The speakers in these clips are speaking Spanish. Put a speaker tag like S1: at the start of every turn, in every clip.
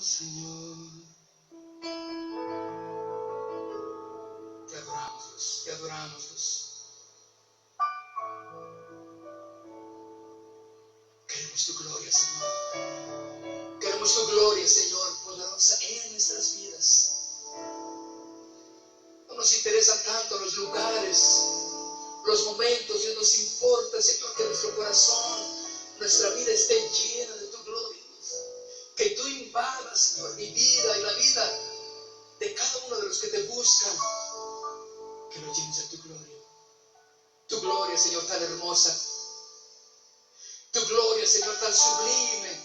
S1: Señor. Te adoramos, Dios. Te adoramos, Dios. Queremos tu gloria, Señor. Queremos tu gloria, Señor, poderosa en nuestras vidas. No nos interesan tanto los lugares, los momentos. Dios, nos importa, Señor, que nuestro corazón, nuestra vida esté llena de tu gloria, Dios. Que tú invadas, Señor, mi vida y la vida de cada uno de los que te buscan. Que lo llenes de tu gloria. Tu gloria, Señor, tan hermosa. Tu gloria, Señor, tan sublime.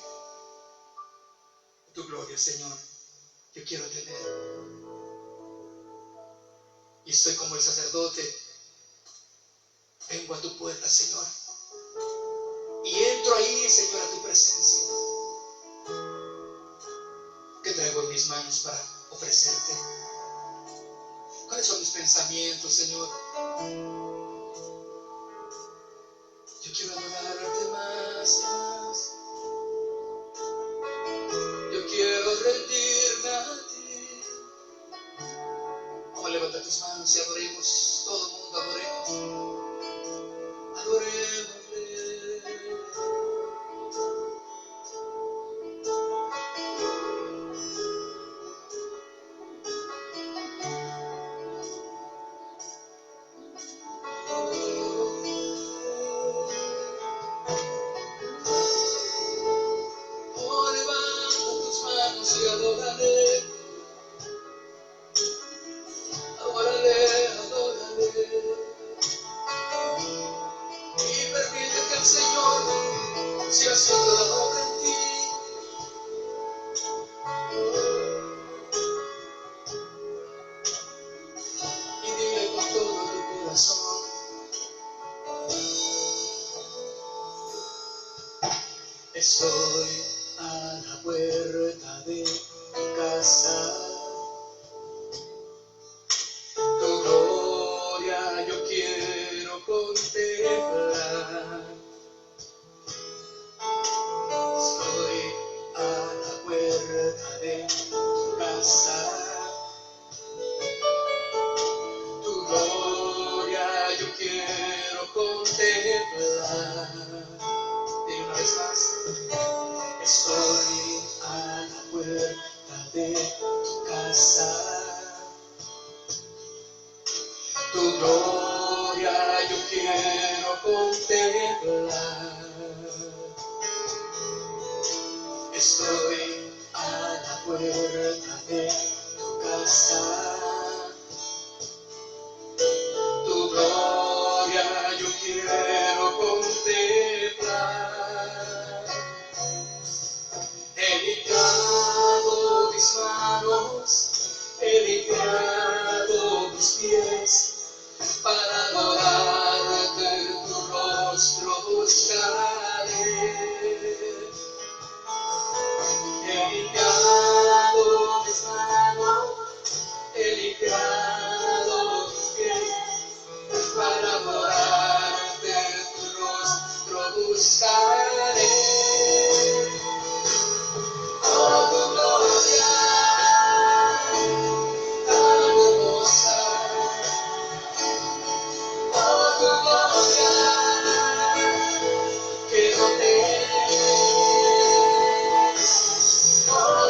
S1: Tu gloria, Señor, yo quiero tener. Y estoy como el sacerdote. Vengo a tu puerta, Señor. Y entro ahí, Señor, a tu presencia. ¿Qué traigo en mis manos para ofrecerte? ¿Cuáles son mis pensamientos, Señor? Yo quiero adorarte más y más. Yo quiero rendirme a ti. Vamos a levantar tus manos y adoremos. Todo el mundo adoremos. Adoremos. Oh, levanta tus manos y adórale. Adórale, adórale. Y permite que el Señor siga haciendo la obra en ti. Y dile con todo tu corazón. Estoy a la puerta de tu casa. Tu gloria yo quiero contemplar. Estoy a la puerta de tu casa. Tu gloria yo quiero contemplar. Y una vez más. Estoy a la puerta de tu casa. Tu gloria yo quiero contemplar. Estoy a la puerta de tu casa. Tu gloria yo quiero contemplar. He limpiado mis manos, he limpiado mis pies, para adorarte tu rostro buscaré. He limpiado mis manos, he limpiado mis pies, para adorarte tu rostro buscaré. Oh, tu gloria tan hermosa. Oh, tu gloria que no te. Oh,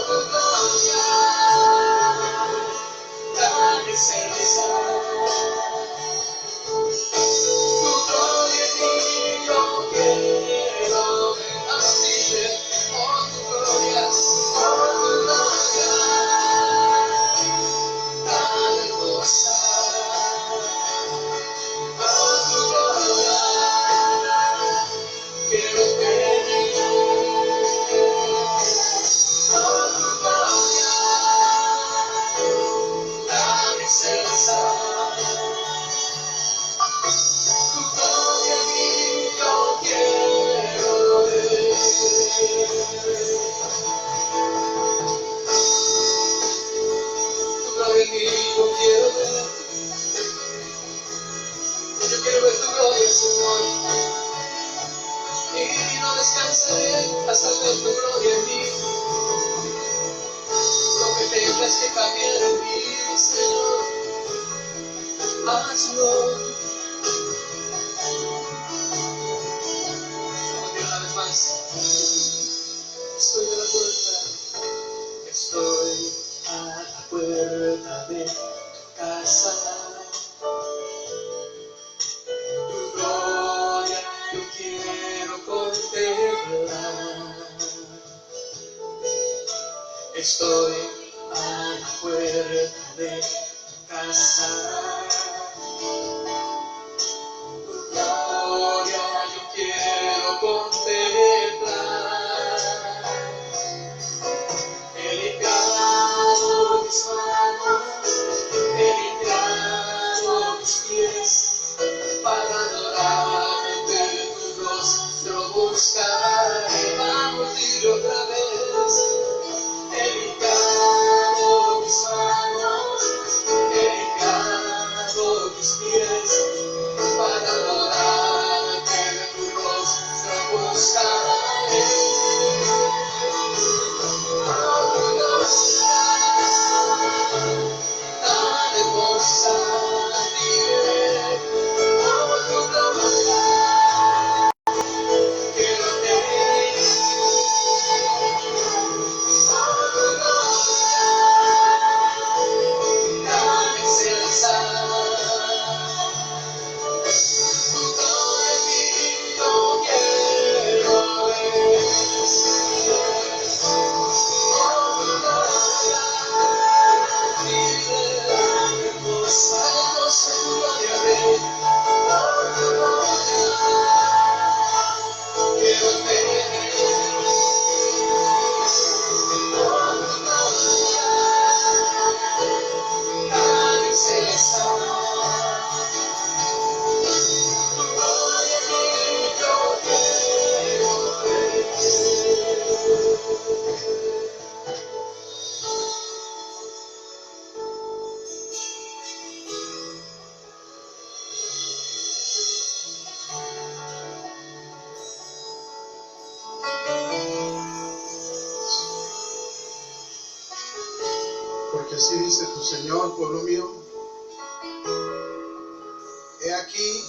S1: de tu casa. Tu gloria yo quiero contemplar. Estoy a la puerta de tu casa. Tu gloria yo quiero contemplar. He limpiado mis manos, he limpiado mis pies, para adorarte tu rostro buscaré. Vamos, dilo otra vez. He limpiado mis manos, he limpiado mis pies, para adorarte tu rostro buscaré. Tan hermosa, diré, como tu gloria, quiero ver, como tu gloria, tan excelsa, tu gloria en mí yo quiero ver, como tu gloria, diré, hermosa, hermosa tu gloria, ven, como tu gloria, quiero ver, como tu gloria, tan excelsa, tu gloria en mí yo quiero ver. Porque así dice tu Señor, pueblo mío, he aquí,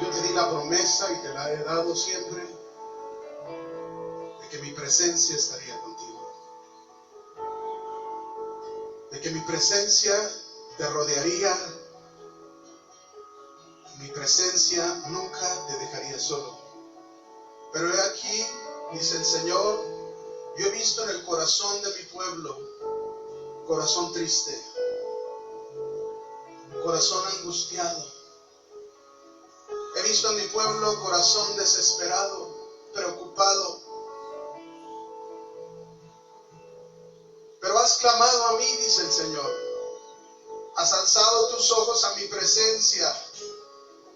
S1: yo te di la promesa y te la he dado siempre, de que mi presencia estaría contigo, de que mi presencia te rodearía, mi presencia nunca te dejaría solo. Pero he aquí, dice el Señor, yo he visto en el corazón de mi pueblo, corazón triste, corazón angustiado. He visto en mi pueblo corazón desesperado, preocupado. Pero has clamado a mí, dice el Señor. Has alzado tus ojos a mi presencia.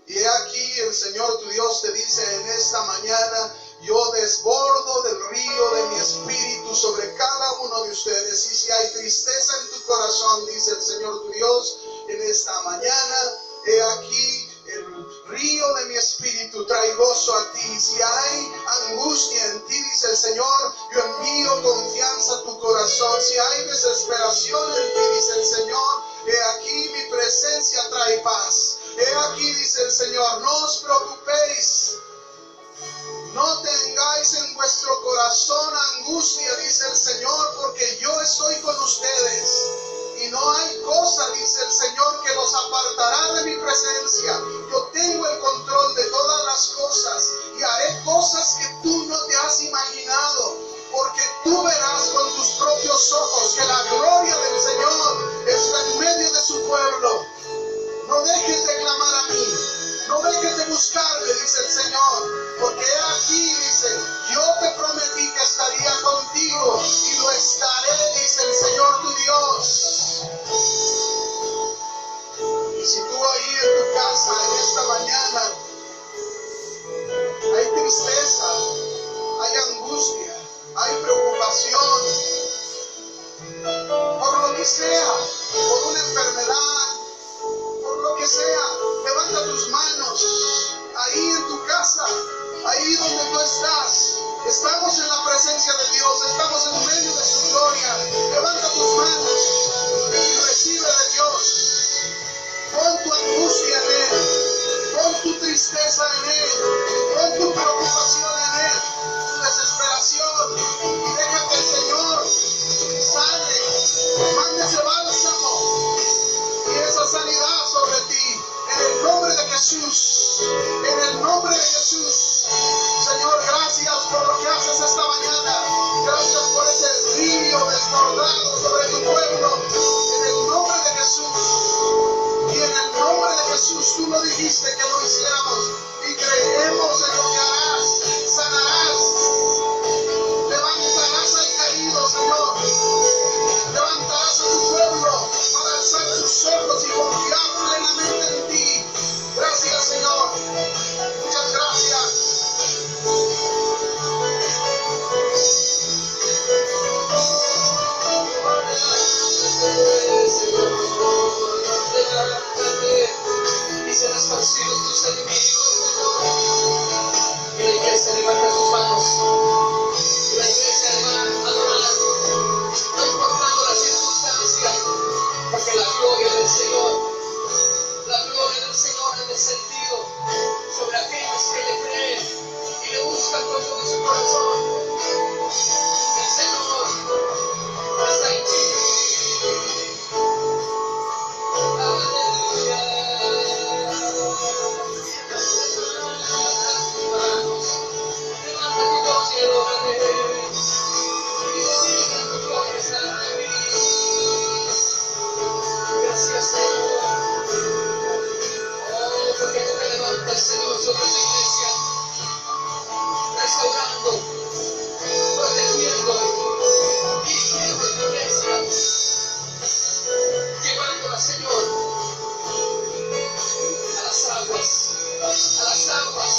S1: Y he aquí el Señor tu Dios te dice en esta mañana, yo desbordo del río de mi espíritu sobre cada uno de ustedes. Y si hay tristeza en tu corazón, dice el Señor tu Dios, en esta mañana, he aquí el río de mi espíritu trae gozo a ti. Si hay angustia en ti, dice el Señor, yo envío confianza a tu corazón. Si hay desesperación en ti, dice el Señor, he aquí mi presencia trae paz. He aquí, dice el Señor, no os preocupéis. No tengáis en vuestro corazón angustia, dice el Señor, porque yo estoy con ustedes. Y no hay cosa, dice el Señor, que los apartará de mi presencia. Yo tengo el control de todas las cosas y haré cosas que tú no te has imaginado. Porque tú verás con tus propios ojos que la gloria del Señor está en medio de su pueblo. No dejes de clamar a mí. No dejes de buscarme, dice el Señor, porque he aquí, dice, yo te prometí que estaría contigo y lo estaré, dice el Señor tu Dios. Y si tú ahí en tu casa, en esta mañana, hay tristeza, hay angustia, hay preocupación, por lo que sea, por una enfermedad, por lo que sea, levanta tus manos ahí en tu casa, ahí donde tú estás. Estamos en la presencia de Dios, estamos en medio de su gloria. Levanta tus manos y recibe de Dios. Pon tu angustia en Él, pon tu tristeza en Él, pon tu preocupación en Él, tu desesperación, y deja que el Señor sane, mande ese
S2: desbordado sobre tu pueblo. En el nombre de Jesús. Y en el nombre de Jesús tú lo dijiste que lo hiciéramos. Y creemos en lo que harás. Sanarás. Levantarás al caído, Señor. Levantarás a tu pueblo para alzar sus ojos y confiar plenamente en ti. Gracias, Señor. Muchas gracias.
S1: Y serán esparcidos tus enemigos, y la iglesia levanta sus manos, y la iglesia le va a adorar, no importando la circunstancia, porque la gloria del Señor ha descendido sobre aquellos que le creen y le buscan con todo su corazón. El Señor está en ti. Aleluya. Levanta tu voz y adórale. Y diga tu gloria está en mí. Gracias, Señor. Oh, porque tú te levantas, Señor, sobre tu iglesia, restaurando, protegiendo, dirigiendo tu iglesia, llevándola, Señor, a las aguas, a las aguas,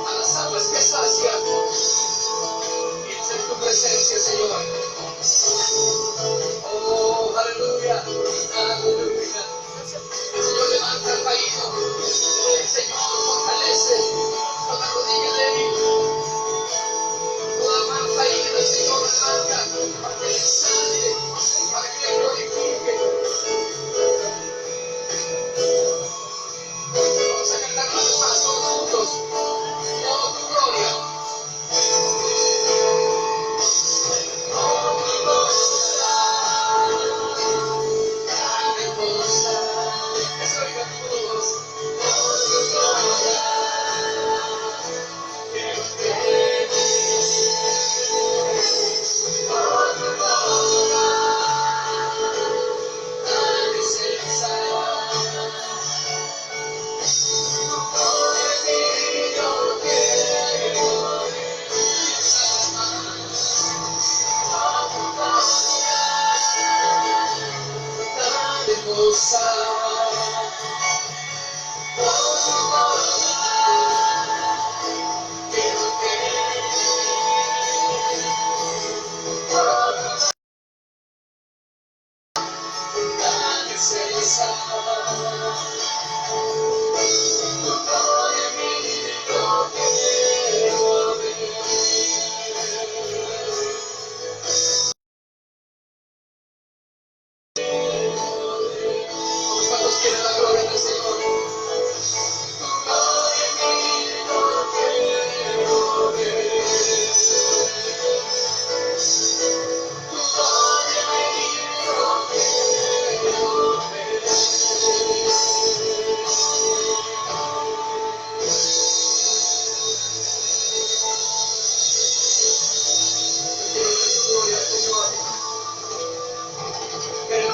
S1: a las aguas que sacian. Y es en tu presencia, Señor. Oh, aleluya, aleluya. El Señor levanta al caído. El Señor fortalece toda rodilla débil. Toda mano caída, el Señor levanta para que le sane, para que le glorifique. Vamos a cantar una vez más todos juntos. Oh, tu gloria. Oh, tu gloria.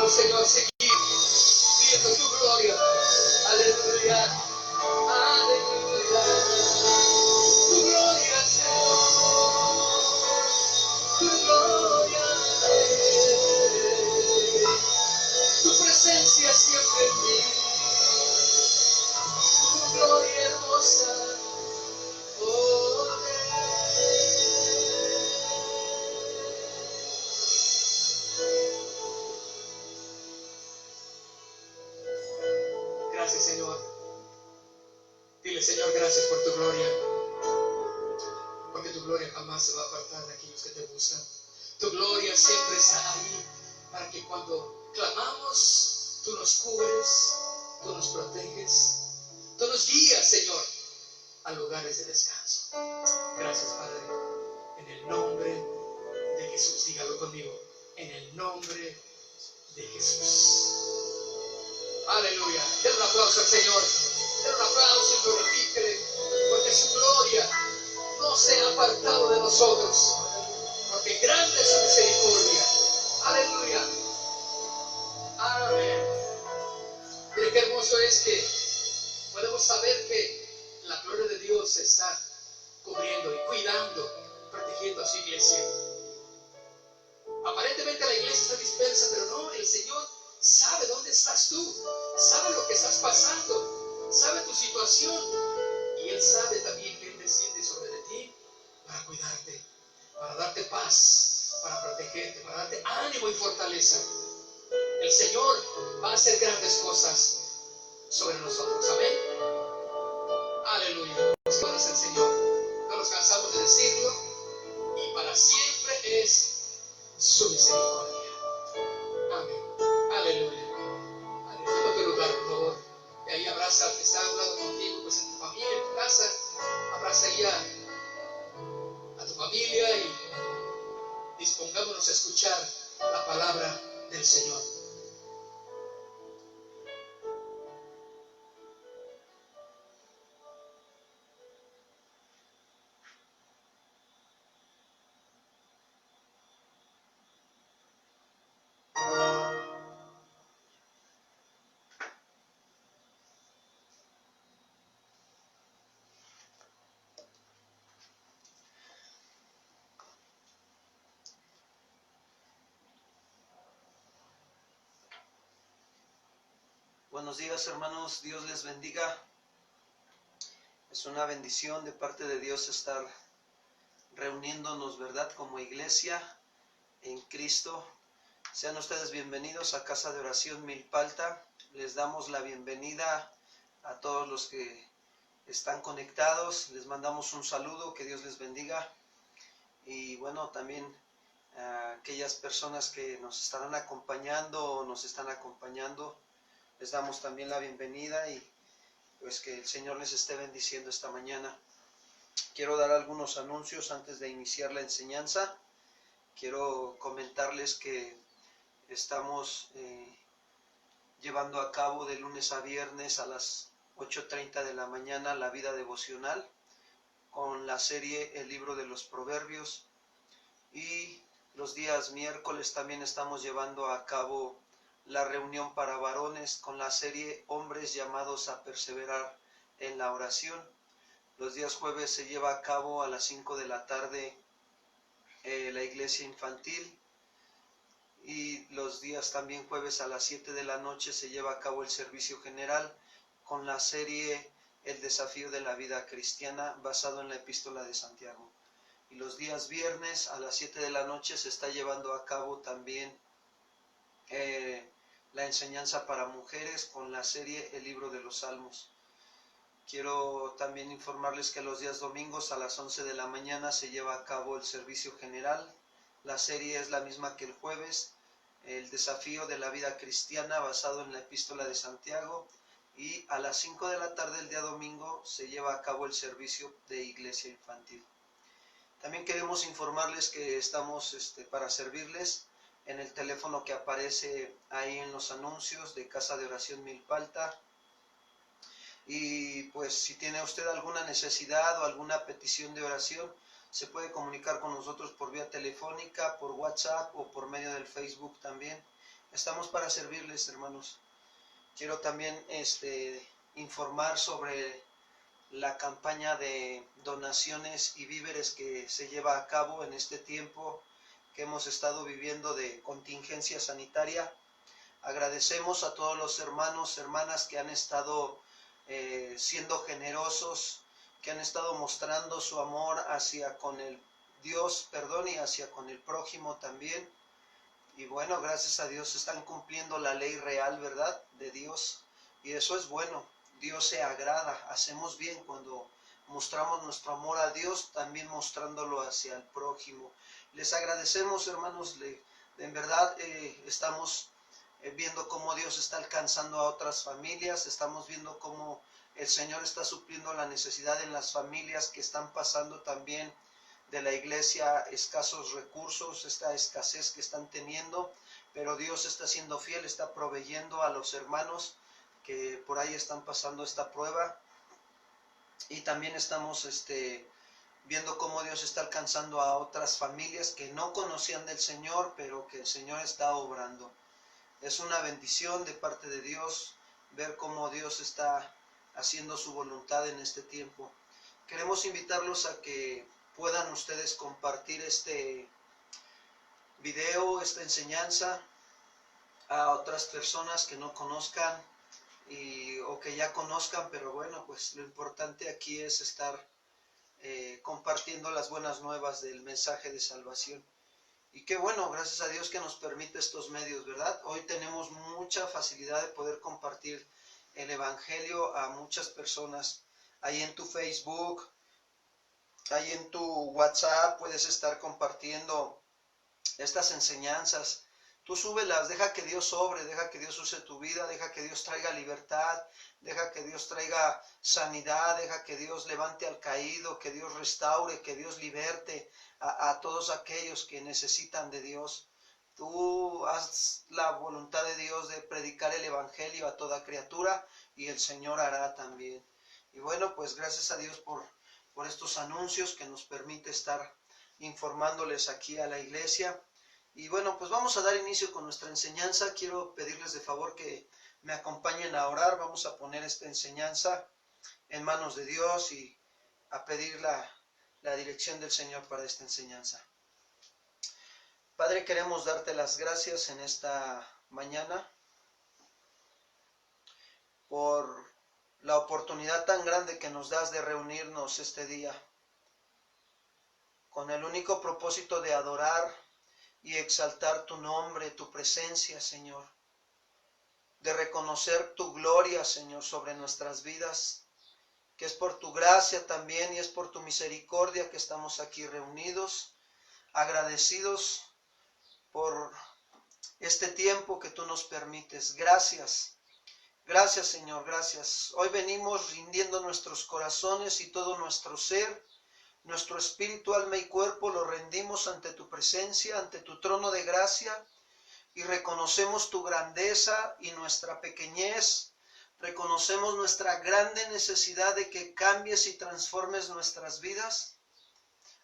S1: Señor, seguir viendo tu gloria. Aleluya, aleluya. Tu gloria, Señor, tu gloria, tu presencia siempre en mí, tu gloria hermosa. Gracias, Señor. Dile, Señor, gracias por tu gloria. Porque tu gloria jamás se va a apartar de aquellos que te buscan. Tu gloria siempre está ahí para que cuando clamamos, tú nos cubres, tú nos proteges, tú nos guías, Señor, a lugares de descanso. Gracias, Padre. En el nombre de Jesús, dígalo conmigo. En el nombre de Jesús. Aleluya. Den un aplauso al Señor. Den un aplauso y glorifíquele, porque su gloria no se ha apartado de nosotros. porque grande es su misericordia. Aleluya. Amén. Mire qué hermoso es que podemos saber que la gloria de Dios está cubriendo y cuidando, protegiendo a su iglesia. Aparentemente la iglesia está dispersa, pero no, el Señor sabe dónde estás tú, sabe lo que estás pasando, sabe tu situación, y Él sabe también que Él desciende sobre de ti para cuidarte, para darte paz, para protegerte, para darte ánimo y fortaleza. El Señor va a hacer grandes cosas sobre nosotros. Amén. Aleluya. Gloria al Señor. No nos cansamos de decirlo, y para siempre es su misericordia. Amén. Aleluya. Aleluya. Toma tu lugar, por favor. Y ahí abraza al que está a un lado contigo, pues en tu familia, en tu casa. Abraza ahí a tu familia y dispongámonos a escuchar la palabra del Señor.
S3: Buenos días, hermanos, Dios les bendiga. Es una bendición de parte de Dios estar reuniéndonos, ¿verdad?, como iglesia en Cristo. Sean ustedes bienvenidos a Casa de Oración Milpalta. Les damos la bienvenida a todos los que están conectados. Les mandamos un saludo, que Dios les bendiga. Y bueno, también a aquellas personas que nos estarán acompañando o nos están acompañando, les damos también la bienvenida y pues que el Señor les esté bendiciendo esta mañana. Quiero dar algunos anuncios antes de iniciar la enseñanza. Quiero comentarles que estamos llevando a cabo de lunes a viernes a las 8:30 de la mañana la vida devocional con la serie El Libro de los Proverbios, y los días miércoles también estamos llevando a cabo la reunión para varones con la serie Hombres llamados a perseverar en la oración. Los días jueves se lleva a cabo a las 5 de la tarde la iglesia infantil, y los días también jueves a las 7 de la noche se lleva a cabo el servicio general con la serie El desafío de la vida cristiana, basado en la epístola de Santiago. Y los días viernes a las 7 de la noche se está llevando a cabo también la enseñanza para mujeres con la serie El Libro de los Salmos. Quiero también informarles que los días domingos a las 11 de la mañana se lleva a cabo el servicio general. La serie es la misma que el jueves, El desafío de la vida cristiana, basado en la epístola de Santiago. Y a las 5 de la tarde el día domingo se lleva a cabo el servicio de iglesia infantil. También queremos informarles que estamos para servirles en el teléfono que aparece ahí en los anuncios de Casa de Oración Milpalta. Y pues si tiene usted alguna necesidad o alguna petición de oración, se puede comunicar con nosotros por vía telefónica, por WhatsApp o por medio del Facebook también. Estamos para servirles, hermanos. Quiero también informar sobre la campaña de donaciones y víveres que se lleva a cabo en este tiempo que hemos estado viviendo de contingencia sanitaria. Agradecemos a todos los hermanos, hermanas que han estado siendo generosos, que han estado mostrando su amor hacia con el Dios, y hacia con el prójimo también. Y bueno, gracias a Dios están cumpliendo la ley real, ¿verdad?, de Dios. Y eso es bueno. Dios se agrada. Hacemos bien cuando mostramos nuestro amor a Dios, también mostrándolo hacia el prójimo. Les agradecemos, hermanos. En verdad estamos viendo cómo Dios está alcanzando a otras familias. Estamos viendo cómo el Señor está supliendo la necesidad en las familias que están pasando también de la iglesia escasos recursos, esta escasez que están teniendo, pero Dios está siendo fiel, está proveyendo a los hermanos que por ahí están pasando esta prueba. Y también estamos viendo cómo Dios está alcanzando a otras familias que no conocían del Señor, pero que el Señor está obrando. Es una bendición de parte de Dios ver cómo Dios está haciendo su voluntad en este tiempo. Queremos invitarlos a que puedan ustedes compartir este video, esta enseñanza a otras personas que no conozcan o que ya conozcan, pero bueno, pues lo importante aquí es estar compartiendo las buenas nuevas del mensaje de salvación. Y qué bueno, gracias a Dios que nos permite estos medios, ¿verdad? Hoy tenemos mucha facilidad de poder compartir el Evangelio a muchas personas. Ahí en tu Facebook, ahí en tu WhatsApp puedes estar compartiendo estas enseñanzas. Tú súbelas, deja que Dios obre, deja que Dios use tu vida, deja que Dios traiga libertad, deja que Dios traiga sanidad, deja que Dios levante al caído, que Dios restaure, que Dios liberte a todos aquellos que necesitan de Dios. Tú haz la voluntad de Dios de predicar el Evangelio a toda criatura y el Señor hará también. Y bueno, pues gracias a Dios por estos anuncios que nos permite estar informándoles aquí a la iglesia. Y bueno, pues vamos a dar inicio con nuestra enseñanza. Quiero pedirles de favor que me acompañen a orar. Vamos a poner esta enseñanza en manos de Dios y a pedir la dirección del Señor para esta enseñanza. Padre, queremos darte las gracias en esta mañana por la oportunidad tan grande que nos das de reunirnos este día con el único propósito de adorar y exaltar tu nombre, tu presencia, Señor, de reconocer tu gloria, Señor, sobre nuestras vidas, que es por tu gracia también y es por tu misericordia que estamos aquí reunidos, agradecidos por este tiempo que tú nos permites. Gracias, gracias, Señor, gracias. Hoy venimos rindiendo nuestros corazones y todo nuestro ser, nuestro espíritu, alma y cuerpo lo rendimos ante tu presencia, ante tu trono de gracia, y reconocemos tu grandeza y nuestra pequeñez. Reconocemos nuestra grande necesidad de que cambies y transformes nuestras vidas,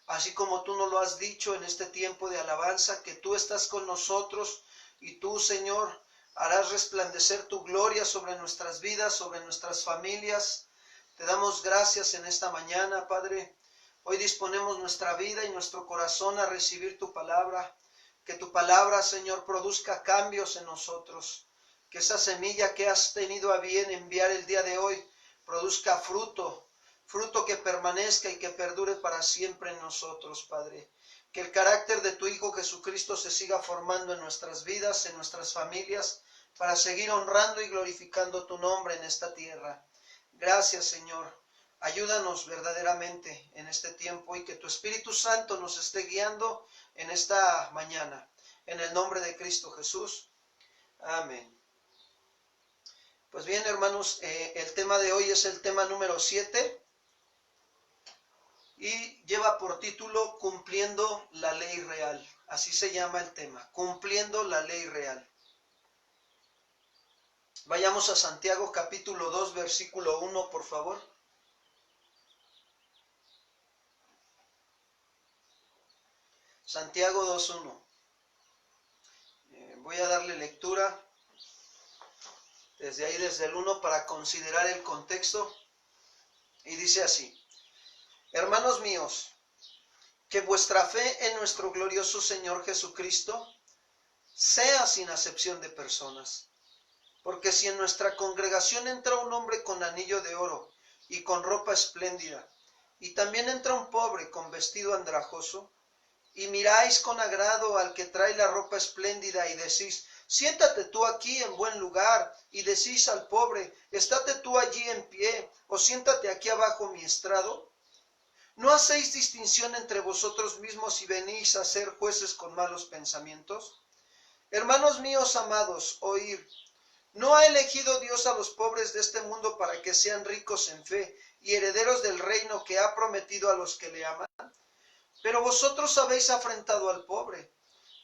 S3: así como tú nos lo has dicho en este tiempo de alabanza, que tú estás con nosotros y tú, Señor, harás resplandecer tu gloria sobre nuestras vidas, sobre nuestras familias. Te damos gracias en esta mañana, Padre. Hoy disponemos nuestra vida y nuestro corazón a recibir tu palabra. Que tu palabra, Señor, produzca cambios en nosotros. Que esa semilla que has tenido a bien enviar el día de hoy produzca fruto, fruto que permanezca y que perdure para siempre en nosotros, Padre. Que el carácter de tu Hijo Jesucristo se siga formando en nuestras vidas, en nuestras familias, para seguir honrando y glorificando tu nombre en esta tierra. Gracias, Señor. Ayúdanos verdaderamente en este tiempo y que tu Espíritu Santo nos esté guiando en esta mañana. En el nombre de Cristo Jesús. Amén. Pues bien, hermanos, el tema de hoy es el tema número 7 y lleva por título Cumpliendo la Ley Real. Así se llama el tema, Cumpliendo la Ley Real. Vayamos a Santiago capítulo 2, versículo 1, por favor. Santiago 2:1. Voy a darle lectura desde ahí, desde el 1, para considerar el contexto. Y dice así: Hermanos míos, que vuestra fe en nuestro glorioso Señor Jesucristo sea sin acepción de personas. Porque si en nuestra congregación entra un hombre con anillo de oro y con ropa espléndida, y también entra un pobre con vestido andrajoso, y miráis con agrado al que trae la ropa espléndida y decís: siéntate tú aquí en buen lugar, y decís al pobre: estate tú allí en pie, o siéntate aquí abajo mi estrado, ¿no hacéis distinción entre vosotros mismos y venís a ser jueces con malos pensamientos? Hermanos míos amados, oíd. ¿No ha elegido Dios a los pobres de este mundo para que sean ricos en fe y herederos del reino que ha prometido a los que le aman? Pero vosotros habéis afrentado al pobre.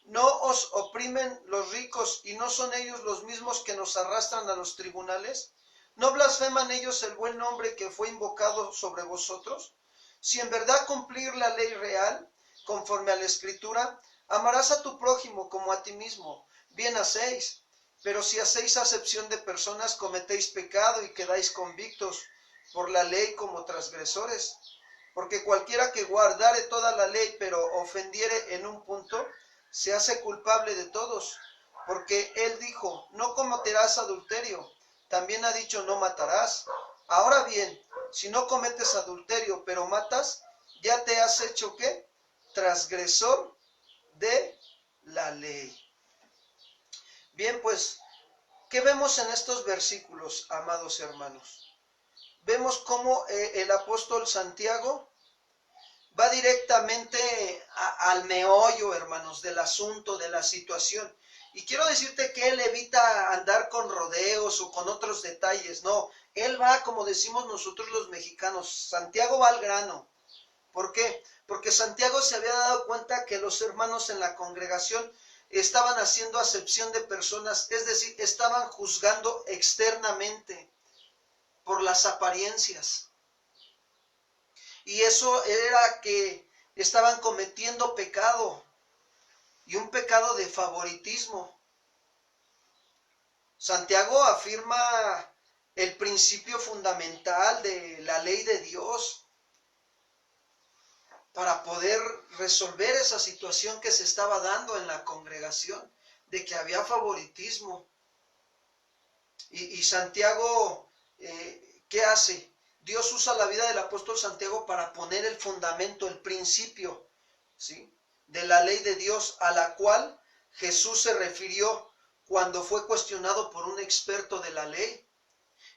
S3: ¿No os oprimen los ricos y no son ellos los mismos que nos arrastran a los tribunales? ¿No blasfeman ellos el buen nombre que fue invocado sobre vosotros? Si en verdad cumplir la ley real, conforme a la Escritura, amarás a tu prójimo como a ti mismo, bien hacéis. Pero si hacéis acepción de personas, cometéis pecado y quedáis convictos por la ley como transgresores. Porque cualquiera que guardare toda la ley, pero ofendiere en un punto, se hace culpable de todos. Porque él dijo, no cometerás adulterio. También ha dicho, no matarás. Ahora bien, si no cometes adulterio, pero matas, ya te has hecho, ¿qué? Transgresor de la ley. Bien, pues, ¿qué vemos en estos versículos, amados hermanos? Vemos cómo el apóstol Santiago va directamente al meollo, hermanos, del asunto, de la situación. Y quiero decirte que él evita andar con rodeos o con otros detalles. No, él va, como decimos nosotros los mexicanos, Santiago va al grano. ¿Por qué? Porque Santiago se había dado cuenta que los hermanos en la congregación estaban haciendo acepción de personas, es decir, estaban juzgando externamente por las apariencias. Y eso era que estaban cometiendo pecado, y un pecado de favoritismo. Santiago afirma el principio fundamental de la ley de Dios para poder resolver esa situación que se estaba dando en la congregación, de que había favoritismo. Y Santiago, ¿qué hace? Dios usa la vida del apóstol Santiago para poner el fundamento, el principio, ¿sí?, de la ley de Dios, a la cual Jesús se refirió cuando fue cuestionado por un experto de la ley.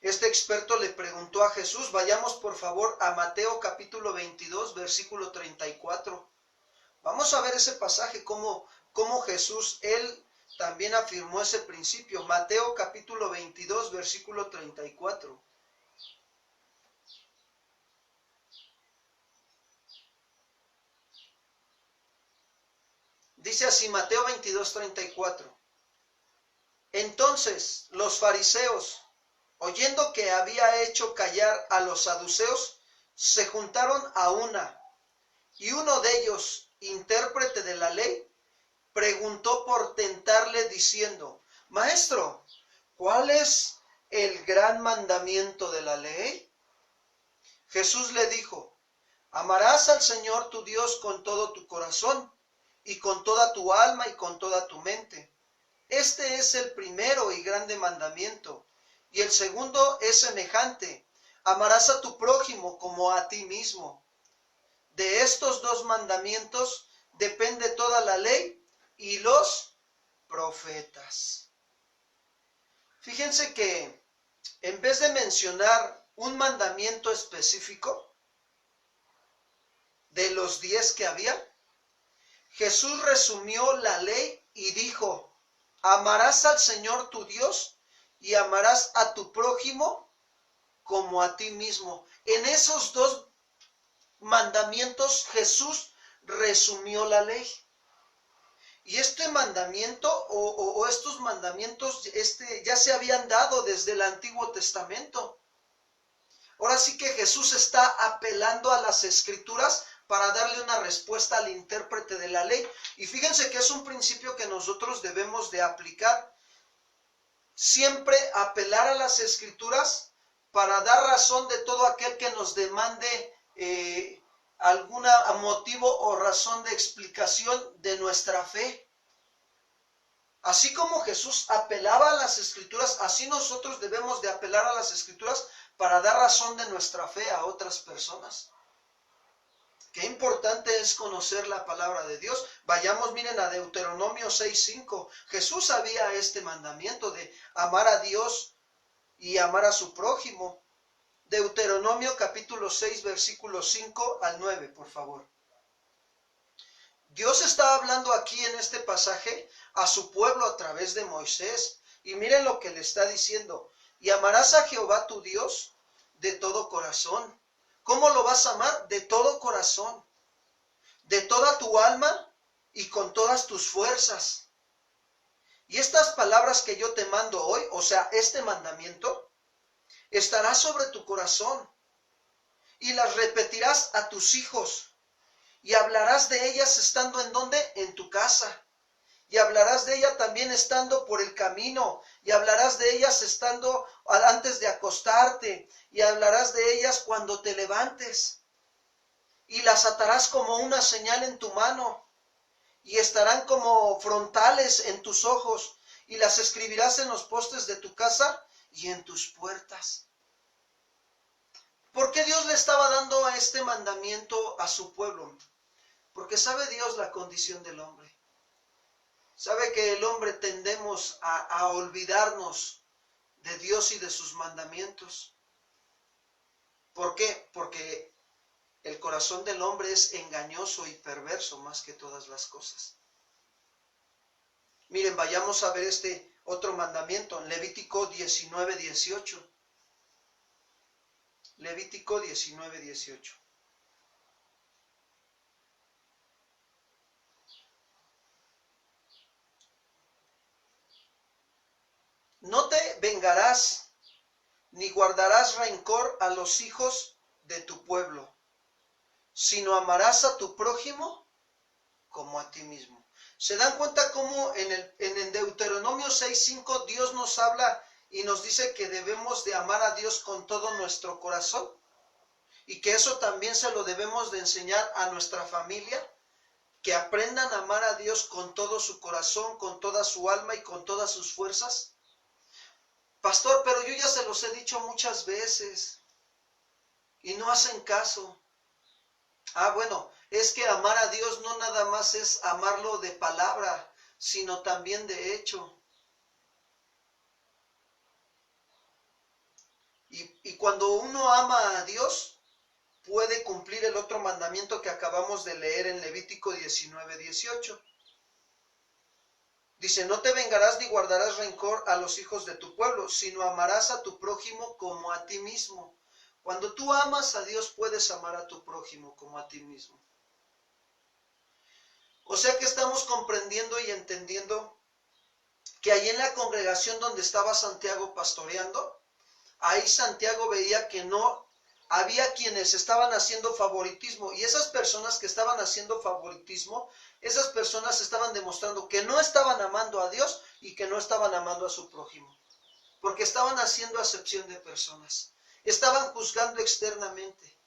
S3: Este experto le preguntó a Jesús, vayamos por favor a Mateo capítulo 22, versículo 34. Vamos a ver ese pasaje, cómo Jesús, él también afirmó ese principio. Mateo capítulo 22, versículo 34. Dice así, Mateo 22, 34. Entonces los fariseos, oyendo que había hecho callar a los saduceos, se juntaron a una, y uno de ellos, intérprete de la ley, preguntó por tentarle diciendo, Maestro, ¿cuál es el gran mandamiento de la ley? Jesús le dijo, amarás al Señor tu Dios con todo tu corazón, y con toda tu alma y con toda tu mente. Este es el primero y grande mandamiento. Y el segundo es semejante, amarás a tu prójimo como a ti mismo. De estos dos mandamientos depende toda la ley y los profetas. Fíjense que en vez de mencionar un mandamiento específico de los 10 que había, Jesús resumió la ley y dijo, amarás al Señor tu Dios y amarás a tu prójimo como a ti mismo. En esos dos mandamientos Jesús resumió la ley. Y este mandamiento o estos mandamientos ya se habían dado desde el Antiguo Testamento. Ahora sí que Jesús está apelando a las Escrituras para darle una respuesta al intérprete de la ley. Y fíjense que es un principio que nosotros debemos de aplicar. Siempre apelar a las Escrituras para dar razón de todo aquel que nos demande algún motivo o razón de explicación de nuestra fe. Así como Jesús apelaba a las Escrituras, así nosotros debemos de apelar a las Escrituras para dar razón de nuestra fe a otras personas. Qué importante es conocer la palabra de Dios. Vayamos, miren, a Deuteronomio 6:5. Jesús sabía este mandamiento de amar a Dios y amar a su prójimo. Deuteronomio capítulo 6, versículos 5 al 9, por favor. Dios está hablando aquí en este pasaje a su pueblo a través de Moisés. Y miren lo que le está diciendo. Y amarás a Jehová tu Dios de todo corazón. ¿Cómo lo vas a amar? De todo corazón, de toda tu alma y con todas tus fuerzas. Y estas palabras que yo te mando hoy, o sea, este mandamiento, estará sobre tu corazón. y las repetirás a tus hijos, y hablarás de ellas estando ¿en dónde? En tu casa. Y hablarás de ella también estando por el camino, y hablarás de ellas estando antes de acostarte, y hablarás de ellas cuando te levantes. Y las atarás como una señal en tu mano, y estarán como frontales en tus ojos, y las escribirás en los postes de tu casa y en tus puertas. ¿Por qué Dios le estaba dando a este mandamiento a su pueblo? Porque sabe Dios la condición del hombre. Sabe que el hombre tendemos a olvidarnos de Dios y de sus mandamientos. ¿Por qué? Porque el corazón del hombre es engañoso y perverso más que todas las cosas. Miren, vayamos a ver este otro mandamiento, Levítico 19:18. Levítico 19:18. No te vengarás, ni guardarás rencor a los hijos de tu pueblo, sino amarás a tu prójimo como a ti mismo. ¿Se dan cuenta cómo en el Deuteronomio 6:5 Dios nos habla y nos dice que debemos de amar a Dios con todo nuestro corazón? Y que eso también se lo debemos de enseñar a nuestra familia, que aprendan a amar a Dios con todo su corazón, con toda su alma y con todas sus fuerzas. Pastor, pero yo ya se los he dicho muchas veces y no hacen caso. Bueno, es que amar a Dios no nada más es amarlo de palabra, sino también de hecho. Y cuando uno ama a Dios, puede cumplir el otro mandamiento que acabamos de leer en Levítico 19:18. Dice, no te vengarás ni guardarás rencor a los hijos de tu pueblo, sino amarás a tu prójimo como a ti mismo. Cuando tú amas a Dios, puedes amar a tu prójimo como a ti mismo. O sea que estamos comprendiendo y entendiendo que ahí en la congregación donde estaba Santiago pastoreando, ahí Santiago veía que no había quienes estaban haciendo favoritismo, y esas personas que estaban haciendo favoritismo, esas personas estaban demostrando que no estaban amando a Dios y que no estaban amando a su prójimo, porque estaban haciendo acepción de personas, estaban juzgando externamente.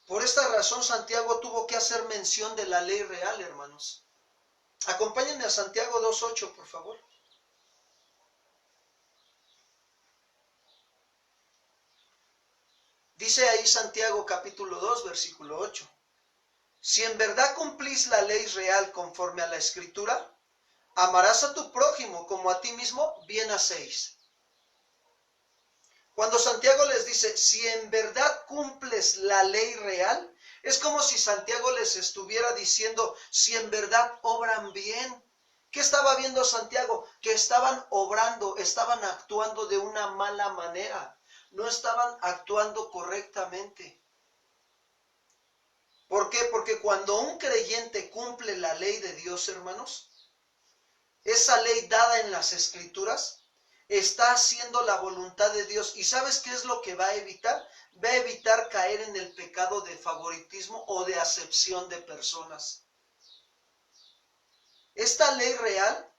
S3: Por esta razón Santiago tuvo que hacer mención de la ley real, hermanos. Acompáñenme a Santiago 2:8, por favor. Dice ahí Santiago capítulo 2, versículo 8. Si en verdad cumplís la ley real conforme a la Escritura, amarás a tu prójimo como a ti mismo, bien hacéis. Cuando Santiago les dice, si en verdad cumples la ley real, es como si Santiago les estuviera diciendo, si en verdad obran bien. ¿Qué estaba viendo Santiago? Que estaban obrando, estaban actuando de una mala manera. No estaban actuando correctamente. ¿Por qué? Porque cuando un creyente cumple la ley de Dios, hermanos, esa ley dada en las Escrituras, está haciendo la voluntad de Dios. ¿Y sabes qué es lo que va a evitar? Va a evitar caer en el pecado de favoritismo o de acepción de personas. Esta ley real,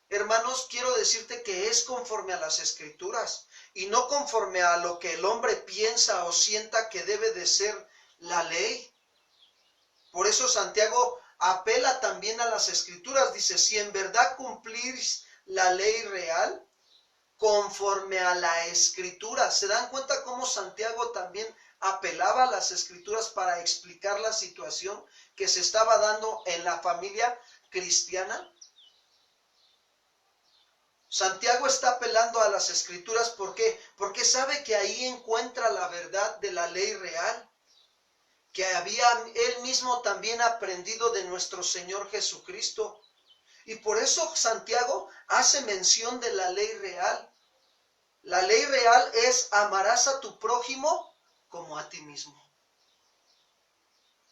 S3: hermanos, quiero decirte que es conforme a las Escrituras y no conforme a lo que el hombre piensa o sienta que debe de ser la ley. Por eso Santiago apela también a las Escrituras. Dice, si en verdad cumplís la ley real, conforme a la Escritura. ¿Se dan cuenta cómo Santiago también apelaba a las Escrituras para explicar la situación que se estaba dando en la familia cristiana? Santiago está apelando a las Escrituras, ¿por qué? Porque sabe que ahí encuentra la verdad de la ley real, que había él mismo también aprendido de nuestro Señor Jesucristo. Y por eso Santiago hace mención de la ley real. La ley real es amarás a tu prójimo como a ti mismo.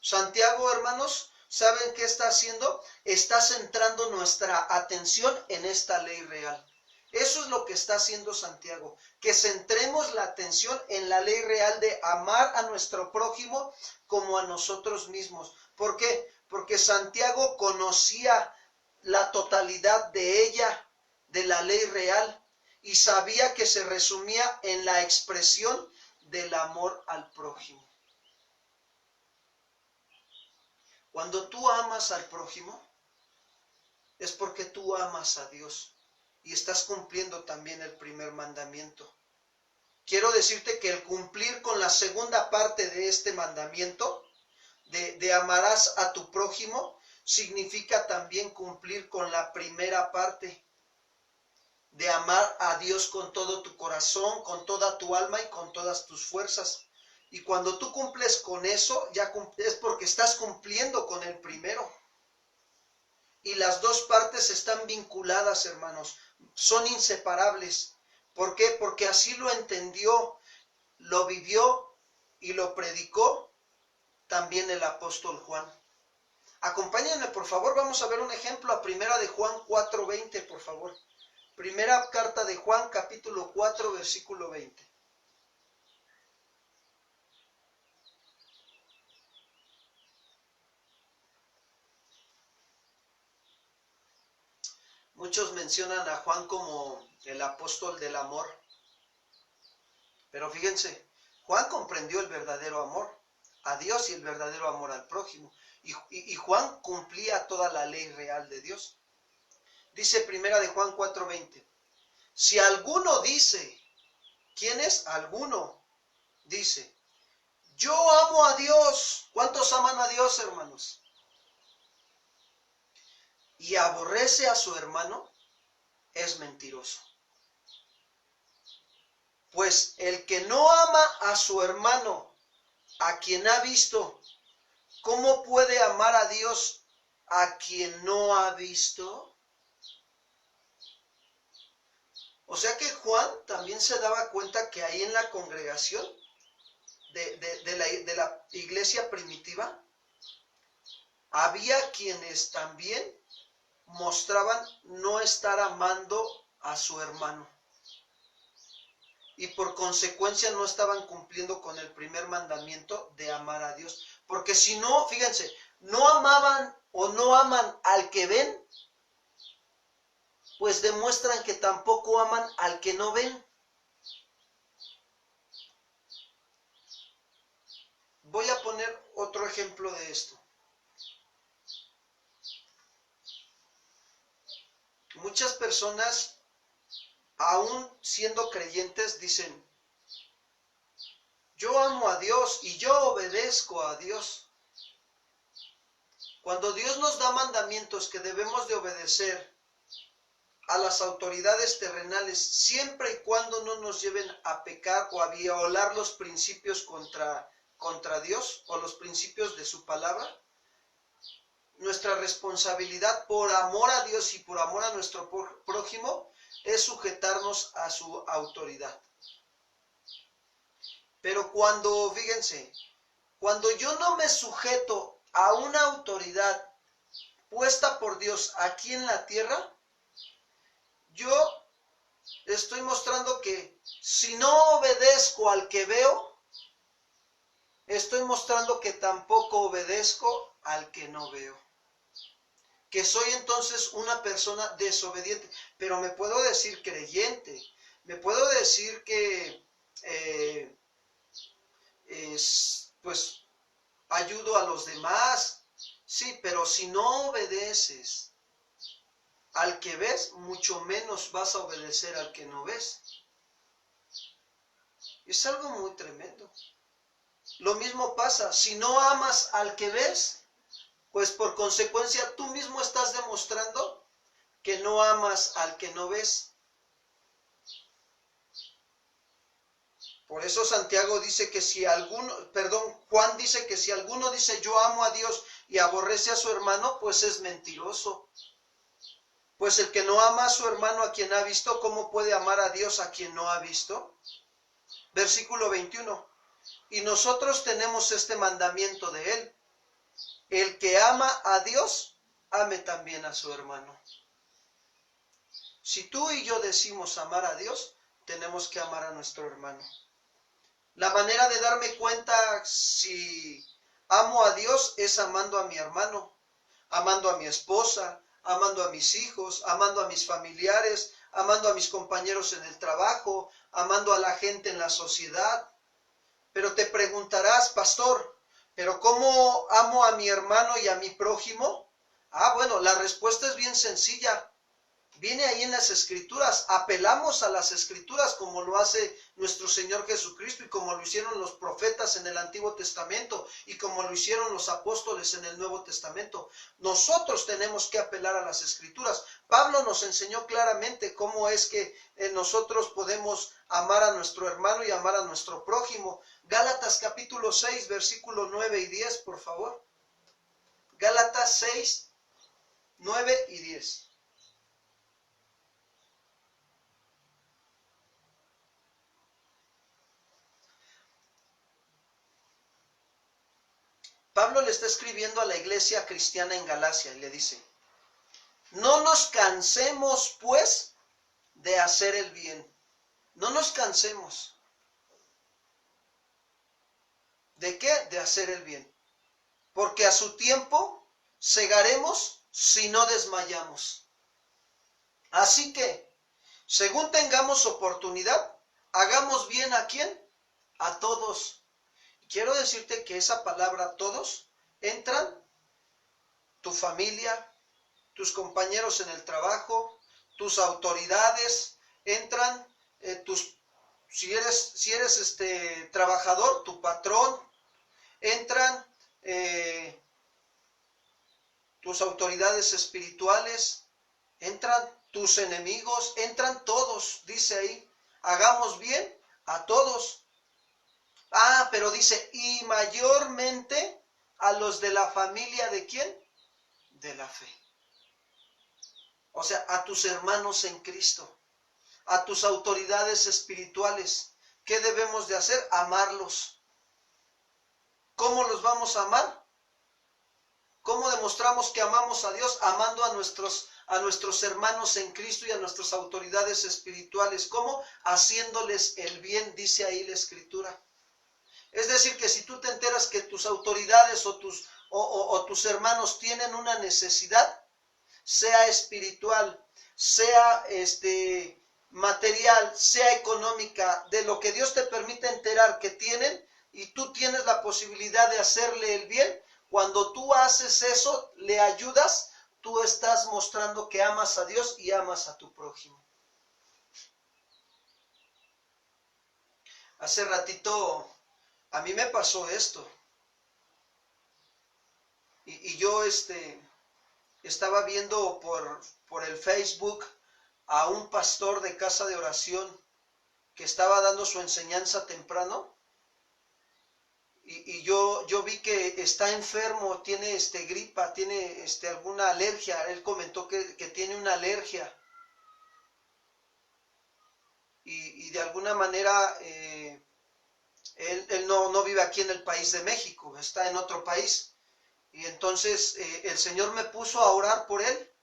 S3: Santiago, hermanos, ¿saben qué está haciendo? Está centrando nuestra atención en esta ley real. Eso es lo que está haciendo Santiago, que centremos la atención en la ley real de amar a nuestro prójimo como a nosotros mismos. ¿Por qué? Porque Santiago conocía la totalidad de ella, de la ley real, y sabía que se resumía en la expresión del amor al prójimo. Cuando tú amas al prójimo, es porque tú amas a Dios y estás cumpliendo también el primer mandamiento. Quiero decirte que el cumplir con la segunda parte de este mandamiento, de amarás a tu prójimo, significa también cumplir con la primera parte, de amar a Dios con todo tu corazón, con toda tu alma y con todas tus fuerzas. Y cuando tú cumples con eso, ya es porque estás cumpliendo con el primero. Y las dos partes están vinculadas, hermanos, son inseparables. ¿Por qué? Porque así lo entendió, lo vivió y lo predicó también el apóstol Juan. Acompáñenme, por favor, vamos a ver un ejemplo a Primera de Juan 4:20, por favor. Primera carta de Juan, capítulo 4, versículo 20. Muchos mencionan a Juan como el apóstol del amor. Pero fíjense, Juan comprendió el verdadero amor a Dios y el verdadero amor al prójimo. Y Juan cumplía toda la ley real de Dios. Dice Primera de Juan 4:20. Si alguno dice, ¿quién es? Alguno dice, yo amo a Dios. ¿Cuántos aman a Dios, hermanos? Y aborrece a su hermano, es mentiroso. Pues el que no ama a su hermano, a quien ha visto, ¿cómo puede amar a Dios a quien no ha visto? O sea que Juan también se daba cuenta que ahí en la congregación de la iglesia primitiva, había quienes también mostraban no estar amando a su hermano. Y por consecuencia no estaban cumpliendo con el primer mandamiento de amar a Dios. Porque si no, fíjense, no amaban o no aman al que ven, pues demuestran que tampoco aman al que no ven. Voy a poner otro ejemplo de esto. Muchas personas, aún siendo creyentes, dicen, yo amo a Dios y yo obedezco a Dios. Cuando Dios nos da mandamientos que debemos de obedecer a las autoridades terrenales, siempre y cuando no nos lleven a pecar o a violar los principios contra Dios o los principios de su palabra, nuestra responsabilidad por amor a Dios y por amor a nuestro prójimo es sujetarnos a su autoridad. Pero fíjense, cuando yo no me sujeto a una autoridad puesta por Dios aquí en la tierra, yo estoy mostrando que si no obedezco al que veo, estoy mostrando que tampoco obedezco al que no veo. Que soy entonces una persona desobediente, pero me puedo decir creyente, me puedo decir que pues ayudo a los demás, sí, pero si no obedeces al que ves, mucho menos vas a obedecer al que no ves. Es algo muy tremendo. Lo mismo pasa, si no amas al que ves, pues por consecuencia tú mismo estás demostrando que no amas al que no ves. Por eso Santiago dice que Juan dice que si alguno dice yo amo a Dios y aborrece a su hermano, pues es mentiroso. Pues el que no ama a su hermano a quien ha visto, ¿cómo puede amar a Dios a quien no ha visto? Versículo 21. Y nosotros tenemos este mandamiento de él. El que ama a Dios, ame también a su hermano. Si tú y yo decimos amar a Dios, tenemos que amar a nuestro hermano. La manera de darme cuenta si amo a Dios es amando a mi hermano, amando a mi esposa, amando a mis hijos, amando a mis familiares, amando a mis compañeros en el trabajo, amando a la gente en la sociedad. Pero te preguntarás, pastor, ¿pero cómo amo a mi hermano y a mi prójimo? Bueno, la respuesta es bien sencilla. Viene ahí en las Escrituras. Apelamos a las Escrituras como lo hace nuestro Señor Jesucristo y como lo hicieron los profetas en el Antiguo Testamento y como lo hicieron los apóstoles en el Nuevo Testamento. Nosotros tenemos que apelar a las Escrituras. Pablo nos enseñó claramente cómo es que nosotros podemos amar a nuestro hermano y amar a nuestro prójimo. Gálatas capítulo 6, versículo 9 y 10, por favor. Gálatas 6, 9 y 10. Pablo le está escribiendo a la iglesia cristiana en Galacia y le dice, no nos cansemos pues de hacer el bien. No nos cansemos. ¿De qué? De hacer el bien. Porque a su tiempo segaremos si no desmayamos. Así que, según tengamos oportunidad, hagamos bien ¿a quién? A todos. Quiero decirte que esa palabra todos entran tu familia, tus compañeros en el trabajo, tus autoridades, entran si eres trabajador, tu patrón, entran tus autoridades espirituales, entran tus enemigos, entran todos, dice ahí, hagamos bien a todos. Pero dice, y mayormente a los de la familia ¿de quién? De la fe. O sea, a tus hermanos en Cristo, a tus autoridades espirituales. ¿Qué debemos de hacer? Amarlos. ¿Cómo los vamos a amar? ¿Cómo demostramos que amamos a Dios? Amando a nuestros hermanos en Cristo y a nuestras autoridades espirituales. ¿Cómo? Haciéndoles el bien, dice ahí la Escritura. Es decir, que si tú te enteras que tus autoridades o tus hermanos tienen una necesidad, sea espiritual, sea material, sea económica, de lo que Dios te permite enterar que tienen, y tú tienes la posibilidad de hacerle el bien, cuando tú haces eso, le ayudas, tú estás mostrando que amas a Dios y amas a tu prójimo. Hace ratito a mí me pasó esto. Y yo estaba viendo por el Facebook a un pastor de casa de oración que estaba dando su enseñanza temprano. Y yo vi que está enfermo, tiene gripa, tiene alguna alergia. Él comentó que tiene una alergia. Y de alguna manera él no vive aquí en el país de México, está en otro país. Y entonces el Señor me puso a orar por él.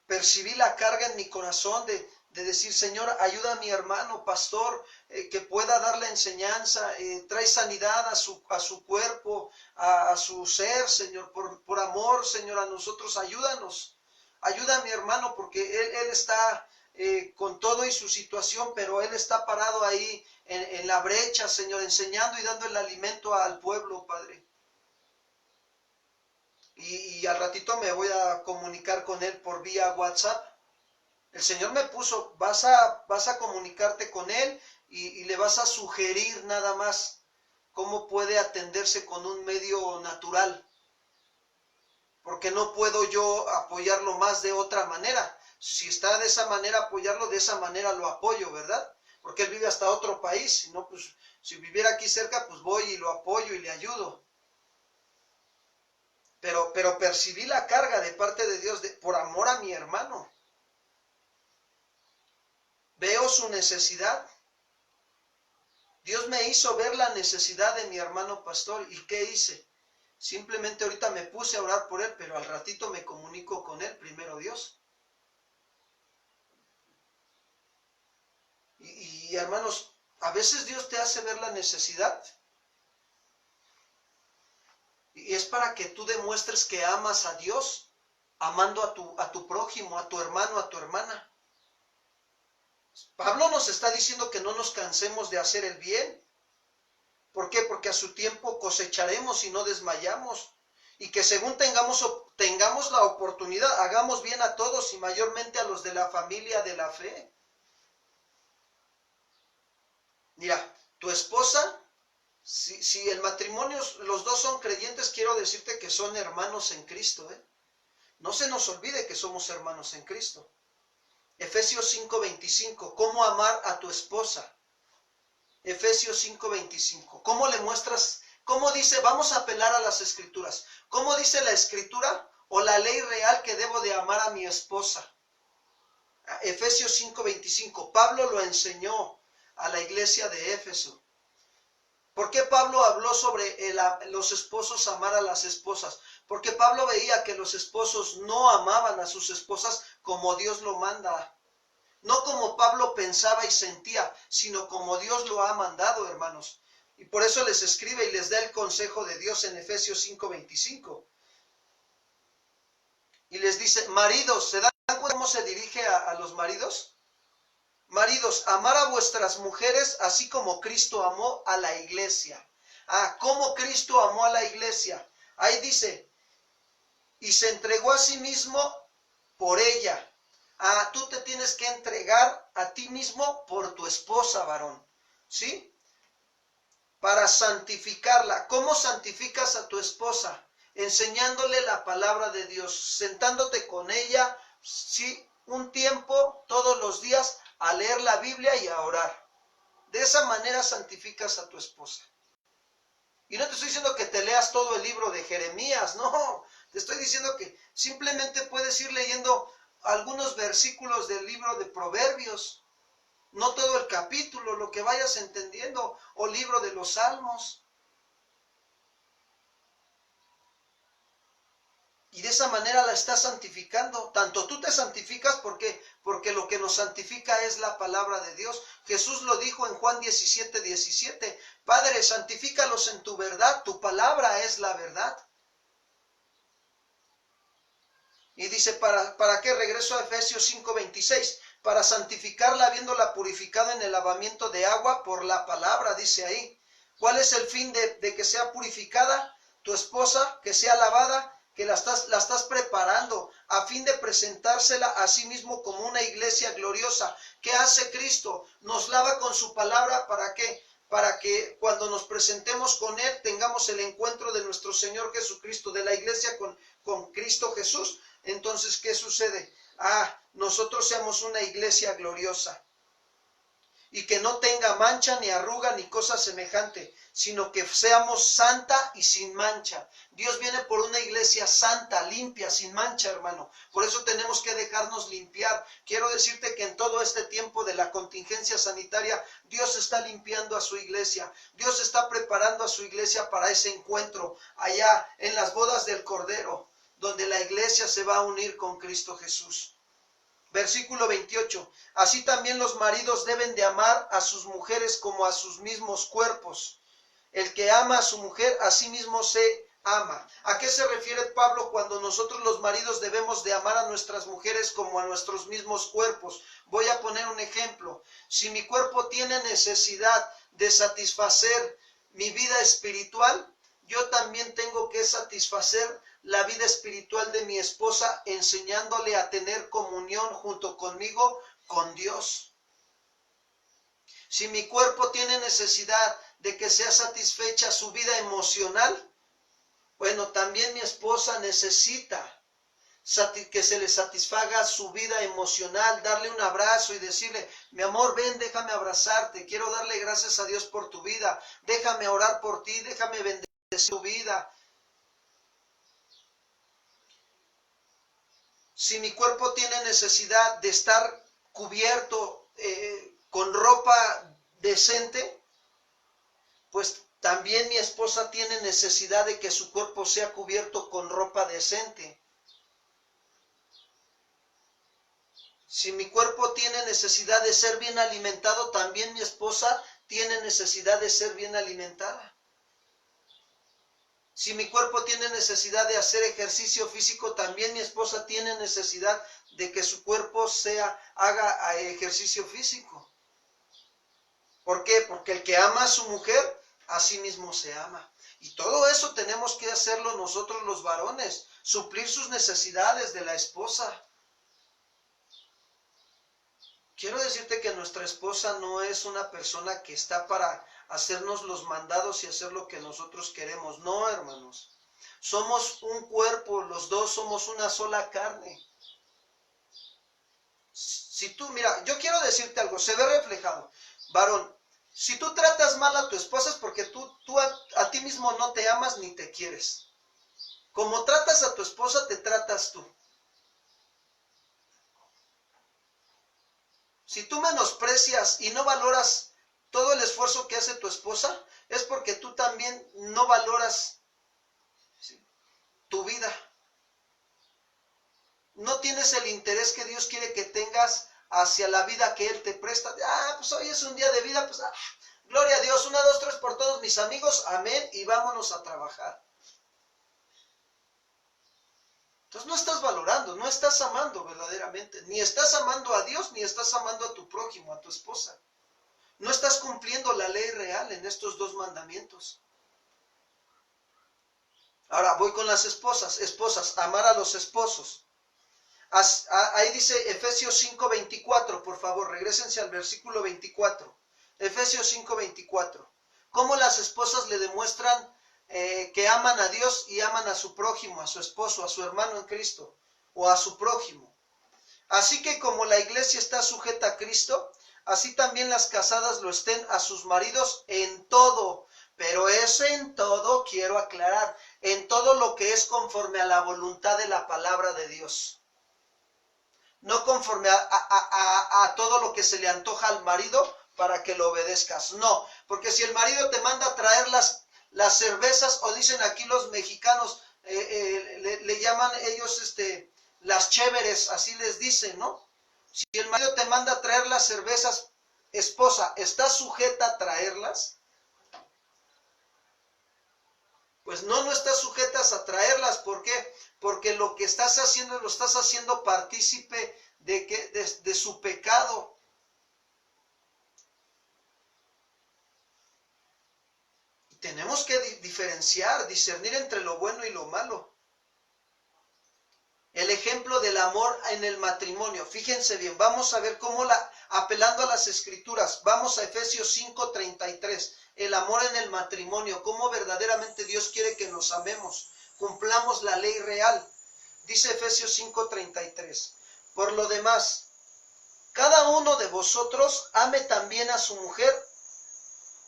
S3: Percibí la carga en mi corazón de decir, Señor, ayuda a mi hermano pastor, que pueda dar la enseñanza, trae sanidad a su cuerpo, a su ser, Señor, por amor, Señor, a nosotros, ayúdanos. Ayuda a mi hermano porque él está con todo y su situación, pero él está parado ahí en la brecha, Señor, enseñando y dando el alimento al pueblo, Padre. Y al ratito me voy a comunicar con él por vía WhatsApp. El Señor me puso, vas a comunicarte con él y le vas a sugerir nada más cómo puede atenderse con un medio natural. Porque no puedo yo apoyarlo más de otra manera. Si está de esa manera apoyarlo, de esa manera lo apoyo, ¿verdad? Porque él vive hasta otro país. Si no, pues si viviera aquí cerca, pues voy y lo apoyo y le ayudo. Pero percibí la carga de parte de Dios por amor a mi hermano. Veo su necesidad. Dios me hizo ver la necesidad de mi hermano pastor. ¿Y qué hice? Simplemente ahorita me puse a orar por él, pero al ratito me comunico con él, primero Dios. Y hermanos, a veces Dios te hace ver la necesidad. Y es para que tú demuestres que amas a Dios, amando a tu prójimo, a tu hermano, a tu hermana. Pablo nos está diciendo que no nos cansemos de hacer el bien. ¿Por qué? Porque a su tiempo cosecharemos y no desmayamos. Y que según tengamos la oportunidad, hagamos bien a todos y mayormente a los de la familia de la fe. Mira, tu esposa, si el matrimonio, los dos son creyentes, quiero decirte que son hermanos en Cristo, ¿eh? No se nos olvide que somos hermanos en Cristo. Efesios 5:25, ¿cómo amar a tu esposa? Efesios 5:25, ¿cómo le muestras? ¿Cómo dice? Vamos a apelar a las escrituras. ¿Cómo dice la escritura o la ley real que debo de amar a mi esposa? Efesios 5:25, Pablo lo enseñó a la iglesia de Éfeso. ¿Por qué Pablo habló sobre los esposos amar a las esposas? Porque Pablo veía que los esposos no amaban a sus esposas como Dios lo manda. No como Pablo pensaba y sentía, sino como Dios lo ha mandado, hermanos. Y por eso les escribe y les da el consejo de Dios en Efesios 5:25. Y les dice, maridos, ¿se dan cuenta cómo se dirige a los maridos? Maridos, amar a vuestras mujeres así como Cristo amó a la iglesia. ¿Cómo Cristo amó a la iglesia? Ahí dice, y se entregó a sí mismo por ella. Tú te tienes que entregar a ti mismo por tu esposa, varón. ¿Sí? Para santificarla. ¿Cómo santificas a tu esposa? Enseñándole la palabra de Dios, sentándote con ella, ¿sí? Un tiempo, todos los días, a leer la Biblia y a orar. De esa manera santificas a tu esposa. Y no te estoy diciendo que te leas todo el libro de Jeremías, no. Te estoy diciendo que simplemente puedes ir leyendo algunos versículos del libro de Proverbios. No todo el capítulo, lo que vayas entendiendo, o libro de los Salmos. Y de esa manera la estás santificando. Tanto tú te santificas porque lo que nos santifica es la palabra de Dios. Jesús lo dijo en Juan 17:17. Padre, santifícalos en tu verdad. Tu palabra es la verdad. Y dice, ¿para qué? Regreso a Efesios 5:26. Para santificarla habiéndola purificado en el lavamiento de agua por la palabra, dice ahí. ¿Cuál es el fin de que sea purificada? Tu esposa, que sea lavada, que la estás preparando a fin de presentársela a sí mismo como una iglesia gloriosa. ¿Qué hace Cristo? Nos lava con su palabra, ¿para qué? Para que cuando nos presentemos con Él tengamos el encuentro de nuestro Señor Jesucristo, de la iglesia con Cristo Jesús. Entonces, ¿qué sucede? Nosotros seamos una iglesia gloriosa. Y que no tenga mancha, ni arruga, ni cosa semejante, sino que seamos santa y sin mancha. Dios viene por una iglesia santa, limpia, sin mancha, hermano. Por eso tenemos que dejarnos limpiar. Quiero decirte que en todo este tiempo de la contingencia sanitaria, Dios está limpiando a su iglesia. Dios está preparando a su iglesia para ese encuentro allá en las bodas del Cordero, donde la iglesia se va a unir con Cristo Jesús. Versículo 28. Así también los maridos deben de amar a sus mujeres como a sus mismos cuerpos. El que ama a su mujer, a sí mismo se ama. ¿A qué se refiere Pablo cuando nosotros los maridos debemos de amar a nuestras mujeres como a nuestros mismos cuerpos? Voy a poner un ejemplo. Si mi cuerpo tiene necesidad de satisfacer mi vida espiritual, yo también tengo que satisfacer la vida espiritual de mi esposa, enseñándole a tener comunión junto conmigo, con Dios. Si mi cuerpo tiene necesidad de que sea satisfecha su vida emocional, bueno, también mi esposa necesita que se le satisfaga su vida emocional, darle un abrazo y decirle, mi amor, ven, déjame abrazarte, quiero darle gracias a Dios por tu vida, déjame orar por ti, déjame bendecir tu vida. Si mi cuerpo tiene necesidad de estar cubierto con ropa decente, pues también mi esposa tiene necesidad de que su cuerpo sea cubierto con ropa decente. Si mi cuerpo tiene necesidad de ser bien alimentado, también mi esposa tiene necesidad de ser bien alimentada. Si mi cuerpo tiene necesidad de hacer ejercicio físico, también mi esposa tiene necesidad de que su cuerpo haga ejercicio físico. ¿Por qué? Porque el que ama a su mujer, a sí mismo se ama. Y todo eso tenemos que hacerlo nosotros los varones, suplir sus necesidades de la esposa. Quiero decirte que nuestra esposa no es una persona que está para hacernos los mandados y hacer lo que nosotros queremos. No, hermanos. Somos un cuerpo, los dos somos una sola carne. Si tú, mira, yo quiero decirte algo, se ve reflejado. Varón, si tú tratas mal a tu esposa es porque tú a ti mismo no te amas ni te quieres. Como tratas a tu esposa, te tratas tú. Si tú menosprecias y no valoras todo el esfuerzo que hace tu esposa, es porque tú también no valoras tu vida. No tienes el interés que Dios quiere que tengas hacia la vida que Él te presta. Pues hoy es un día de vida, pues gloria a Dios, 1, 2, 3 por todos mis amigos, amén, y vámonos a trabajar. Entonces no estás valorando, no estás amando verdaderamente, ni estás amando a Dios, ni estás amando a tu prójimo, a tu esposa. No estás cumpliendo la ley real en estos dos mandamientos. Ahora voy con las esposas. Esposas, amar a los esposos. Ahí dice Efesios 5:24, por favor, regrésense al versículo 24. Efesios 5:24. ¿Cómo las esposas le demuestran que aman a Dios y aman a su prójimo, a su esposo, a su hermano en Cristo o a su prójimo? Así que como la iglesia está sujeta a Cristo, así también las casadas lo estén a sus maridos en todo. Pero ese en todo, quiero aclarar, en todo lo que es conforme a la voluntad de la palabra de Dios. No conforme a todo lo que se le antoja al marido para que lo obedezcas. No, porque si el marido te manda a traer las cervezas, o dicen aquí los mexicanos, le llaman ellos las chéveres, así les dicen, ¿no? Si el marido te manda a traer las cervezas, esposa, ¿estás sujeta a traerlas? Pues no estás sujetas a traerlas. ¿Por qué? Porque lo que estás haciendo, lo estás haciendo partícipe de su pecado. Tenemos que diferenciar, discernir entre lo bueno y lo malo. El ejemplo del amor en el matrimonio. Fíjense bien, vamos a ver cómo apelando a las escrituras, vamos a Efesios 5:33. El amor en el matrimonio, cómo verdaderamente Dios quiere que nos amemos, cumplamos la ley real. Dice Efesios 5:33. Por lo demás, cada uno de vosotros ame también a su mujer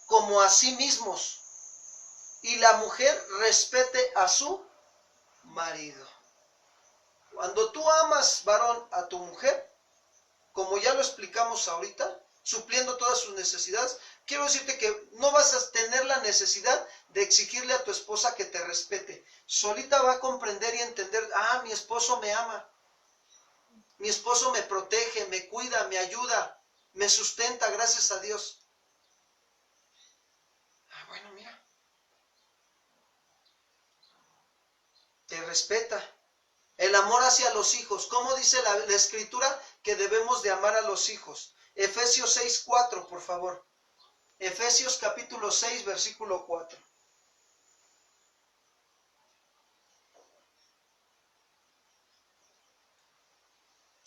S3: como a sí mismos, y la mujer respete a su marido. Cuando tú amas, varón, a tu mujer, como ya lo explicamos ahorita, supliendo todas sus necesidades, quiero decirte que no vas a tener la necesidad de exigirle a tu esposa que te respete. Solita va a comprender y entender, mi esposo me ama, mi esposo me protege, me cuida, me ayuda, me sustenta, gracias a Dios. Bueno, mira, te respeta. El amor hacia los hijos. ¿Cómo dice la escritura que debemos de amar a los hijos? Efesios 6:4, por favor. Efesios capítulo 6, versículo 4.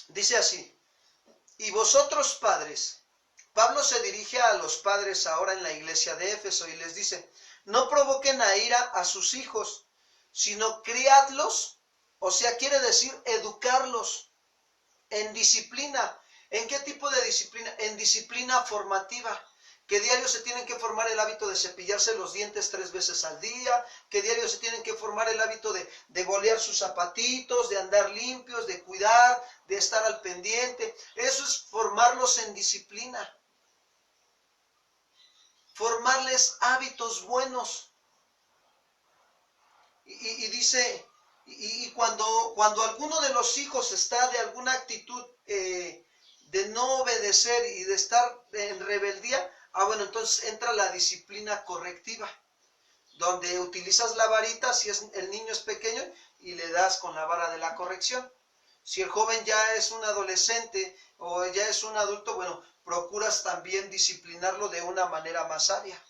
S3: Dice así: y vosotros padres, Pablo se dirige a los padres ahora en la iglesia de Éfeso y les dice, no provoquen a ira a sus hijos, sino criadlos. O sea, quiere decir educarlos en disciplina. ¿En qué tipo de disciplina? En disciplina formativa. Que diario se tienen que formar el hábito de cepillarse los dientes 3 veces al día. Que diario se tienen que formar el hábito de bolear sus zapatitos, de andar limpios, de cuidar, de estar al pendiente. Eso es formarlos en disciplina. Formarles hábitos buenos. Y dice... Y cuando alguno de los hijos está de alguna actitud de no obedecer y de estar en rebeldía, bueno, entonces entra la disciplina correctiva, donde utilizas la varita si el niño es pequeño y le das con la vara de la corrección. Si el joven ya es un adolescente o ya es un adulto, bueno, procuras también disciplinarlo de una manera más sabia.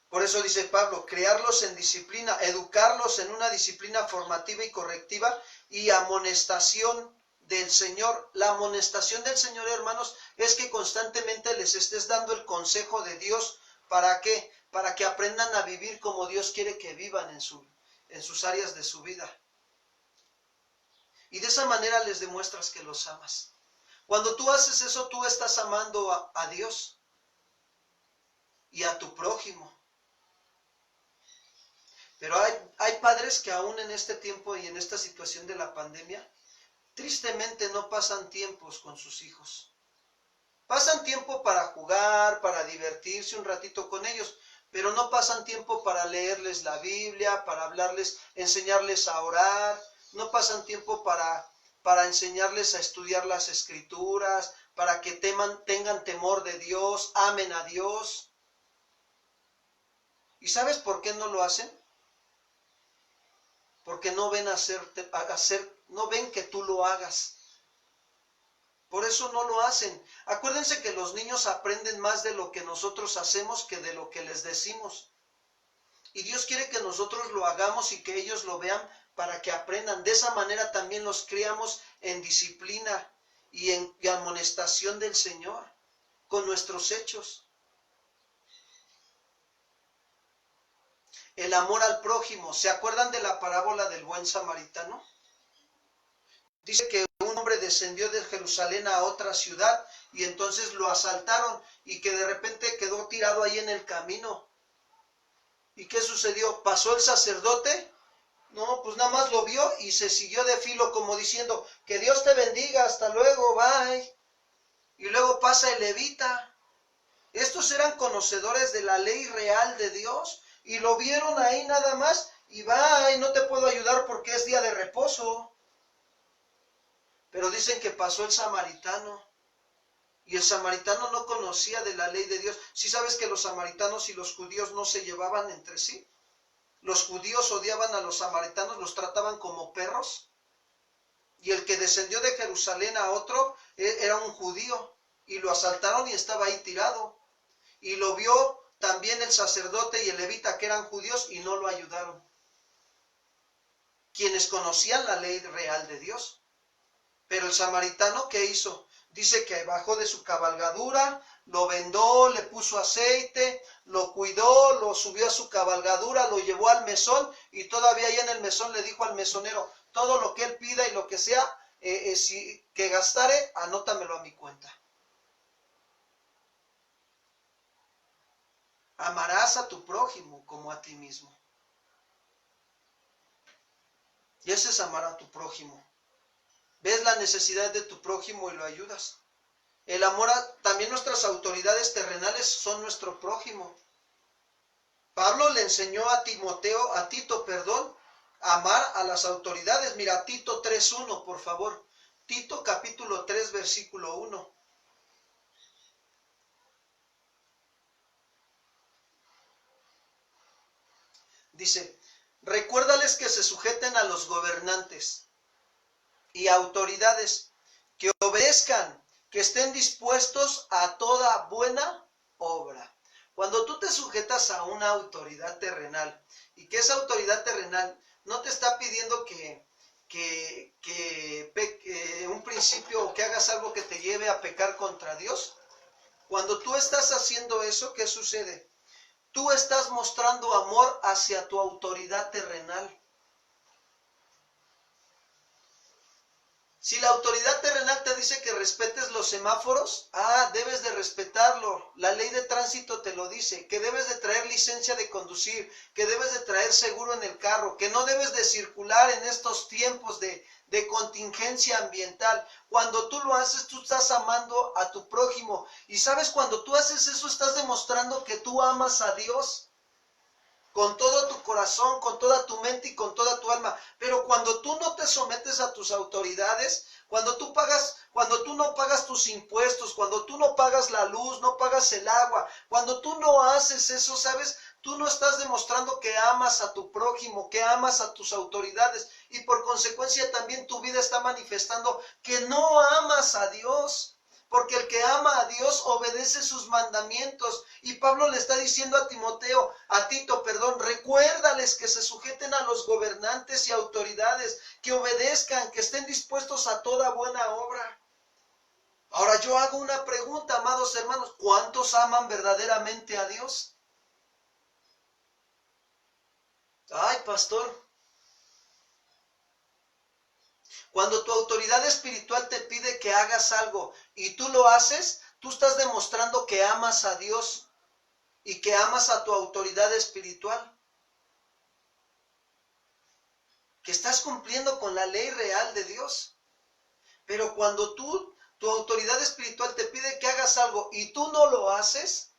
S3: Por eso dice Pablo, crearlos en disciplina, educarlos en una disciplina formativa y correctiva y amonestación del Señor. La amonestación del Señor, hermanos, es que constantemente les estés dando el consejo de Dios. ¿Para qué? Para que aprendan a vivir como Dios quiere que vivan en sus áreas de su vida. Y de esa manera les demuestras que los amas. Cuando tú haces eso, tú estás amando a Dios y a tu prójimo. Pero hay padres que aún en este tiempo y en esta situación de la pandemia, tristemente no pasan tiempos con sus hijos. Pasan tiempo para jugar, para divertirse un ratito con ellos, pero no pasan tiempo para leerles la Biblia, para hablarles, enseñarles a orar. No pasan tiempo para enseñarles a estudiar las Escrituras, para que tengan temor de Dios, amen a Dios. ¿Y sabes por qué no lo hacen? Porque no ven no ven que tú lo hagas. Por eso no lo hacen. Acuérdense que los niños aprenden más de lo que nosotros hacemos que de lo que les decimos. Y Dios quiere que nosotros lo hagamos y que ellos lo vean para que aprendan. De esa manera también los criamos en disciplina y en amonestación del Señor, con nuestros hechos. El amor al prójimo. ¿Se acuerdan de la parábola del buen samaritano? Dice que un hombre descendió de Jerusalén a otra ciudad y entonces lo asaltaron y que de repente quedó tirado ahí en el camino. ¿Y qué sucedió? ¿Pasó el sacerdote? No, pues nada más lo vio y se siguió de filo como diciendo, que Dios te bendiga, hasta luego, bye. Y luego pasa el levita. Estos eran conocedores de la ley real de Dios y lo vieron ahí nada más y bye, no te puedo ayudar porque es día de reposo. Pero dicen que pasó el samaritano y el samaritano no conocía de la ley de Dios. ¿Sí sabes que los samaritanos y los judíos no se llevaban entre sí? Los judíos odiaban a los samaritanos, los trataban como perros. Y el que descendió de Jerusalén a otro era un judío y lo asaltaron y estaba ahí tirado. Y lo vio también el sacerdote y el levita que eran judíos y no lo ayudaron. Quienes conocían la ley real de Dios. Pero el samaritano, ¿qué hizo? Dice que bajó de su cabalgadura, lo vendó, le puso aceite, lo cuidó, lo subió a su cabalgadura, lo llevó al mesón y todavía ahí en el mesón le dijo al mesonero, todo lo que él pida y lo que sea, que gastare, anótamelo a mi cuenta. Amarás a tu prójimo como a ti mismo. Y ese es amar a tu prójimo. Ves la necesidad de tu prójimo y lo ayudas. El amor también nuestras autoridades terrenales son nuestro prójimo. Pablo le enseñó a Tito, a amar a las autoridades. Mira, Tito 3:1, por favor. Tito capítulo 3, versículo 1. Dice, recuérdales que se sujeten a los gobernantes y autoridades, que obedezcan, que estén dispuestos a toda buena obra. Cuando tú te sujetas a una autoridad terrenal y que esa autoridad terrenal no te está pidiendo que un principio o que hagas algo que te lleve a pecar contra Dios, cuando tú estás haciendo eso, ¿qué sucede? Tú estás mostrando amor hacia tu autoridad terrenal. Si la autoridad terrenal te dice que respetes los semáforos, debes de respetarlo. La ley de tránsito te lo dice, que debes de traer licencia de conducir, que debes de traer seguro en el carro, que no debes de circular en estos tiempos de contingencia ambiental. Cuando tú lo haces, tú estás amando a tu prójimo. Y sabes, cuando tú haces eso, estás demostrando que tú amas a Dios. con todo tu corazón, con toda tu mente y con toda tu alma. Pero cuando tú no te sometes a tus autoridades, cuando tú no pagas tus impuestos, cuando tú no pagas la luz, no pagas el agua, cuando tú no haces eso, ¿sabes? Tú no estás demostrando que amas a tu prójimo, que amas a tus autoridades, y por consecuencia también tu vida está manifestando que no amas a Dios. Porque el que ama a Dios obedece sus mandamientos. Y Pablo le está diciendo a Tito, recuérdales que se sujeten a los gobernantes y autoridades, que obedezcan, que estén dispuestos a toda buena obra. Ahora yo hago una pregunta, amados hermanos, ¿cuántos aman verdaderamente a Dios? Ay, pastor. Cuando tu autoridad espiritual te pide que hagas algo y tú lo haces, tú estás demostrando que amas a Dios y que amas a tu autoridad espiritual. Que estás cumpliendo con la ley real de Dios. Pero cuando tu autoridad espiritual te pide que hagas algo y tú no lo haces,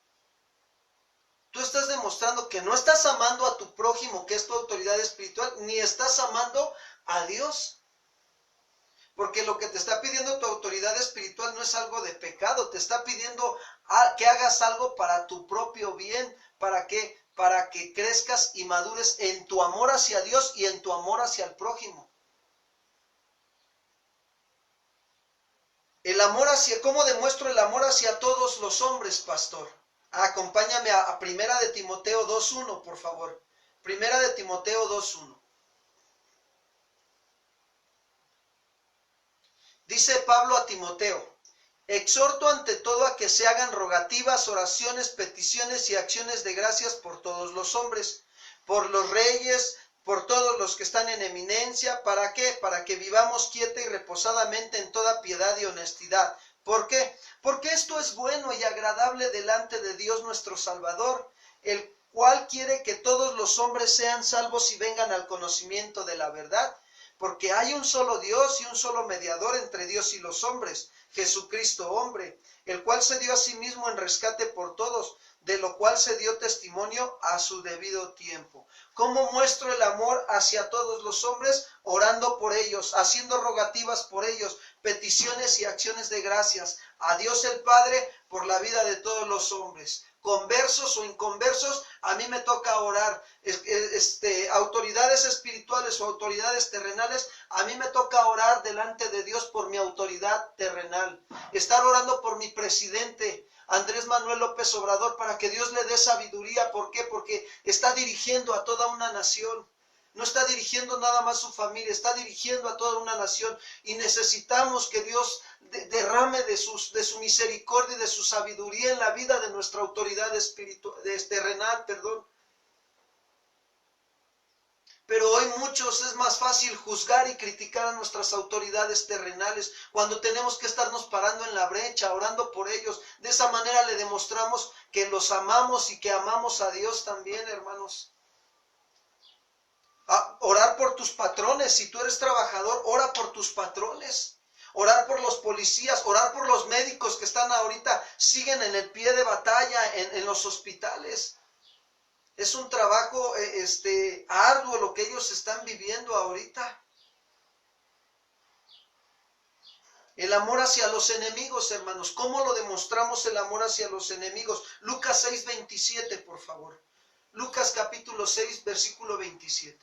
S3: tú estás demostrando que no estás amando a tu prójimo, que es tu autoridad espiritual, ni estás amando a Dios. Porque lo que te está pidiendo tu autoridad espiritual no es algo de pecado, te está pidiendo que hagas algo para tu propio bien. ¿Para qué? Para que crezcas y madures en tu amor hacia Dios y en tu amor hacia el prójimo. ¿Cómo demuestro el amor hacia todos los hombres, pastor? Acompáñame a Primera de Timoteo 2.1, por favor. Primera de Timoteo 2.1. Dice Pablo a Timoteo: exhorto ante todo a que se hagan rogativas, oraciones, peticiones y acciones de gracias por todos los hombres, por los reyes, por todos los que están en eminencia. ¿Para qué? Para que vivamos quieta y reposadamente en toda piedad y honestidad. ¿Por qué? Porque esto es bueno y agradable delante de Dios nuestro Salvador, el cual quiere que todos los hombres sean salvos y vengan al conocimiento de la verdad. Porque hay un solo Dios y un solo mediador entre Dios y los hombres, Jesucristo hombre, el cual se dio a sí mismo en rescate por todos, de lo cual se dio testimonio a su debido tiempo. ¿Cómo muestro el amor hacia todos los hombres? Orando por ellos, haciendo rogativas por ellos, peticiones y acciones de gracias a Dios el Padre por la vida de todos los hombres. Conversos o inconversos, a mí me toca orar. Autoridades espirituales o autoridades terrenales, a mí me toca orar delante de Dios por mi autoridad terrenal. Estar orando por mi presidente, Andrés Manuel López Obrador, para que Dios le dé sabiduría. ¿Por qué? Porque está dirigiendo a toda una nación. No está dirigiendo nada más su familia, está dirigiendo a toda una nación. Y necesitamos que Dios derrame de su misericordia y de su sabiduría en la vida de nuestra autoridad espiritual, terrenal. Pero hoy muchos es más fácil juzgar y criticar a nuestras autoridades terrenales, cuando tenemos que estarnos parando en la brecha, orando por ellos. De esa manera le demostramos que los amamos y que amamos a Dios también, hermanos. Orar por tus patrones. Si tú eres trabajador, ora por tus patrones. Orar por los policías, orar por los médicos que están ahorita, siguen en el pie de batalla en los hospitales. Es un trabajo arduo lo que ellos están viviendo ahorita. El amor hacia los enemigos, hermanos. ¿Cómo lo demostramos el amor hacia los enemigos? Lucas 6:27, por favor. Lucas capítulo 6, versículo 27.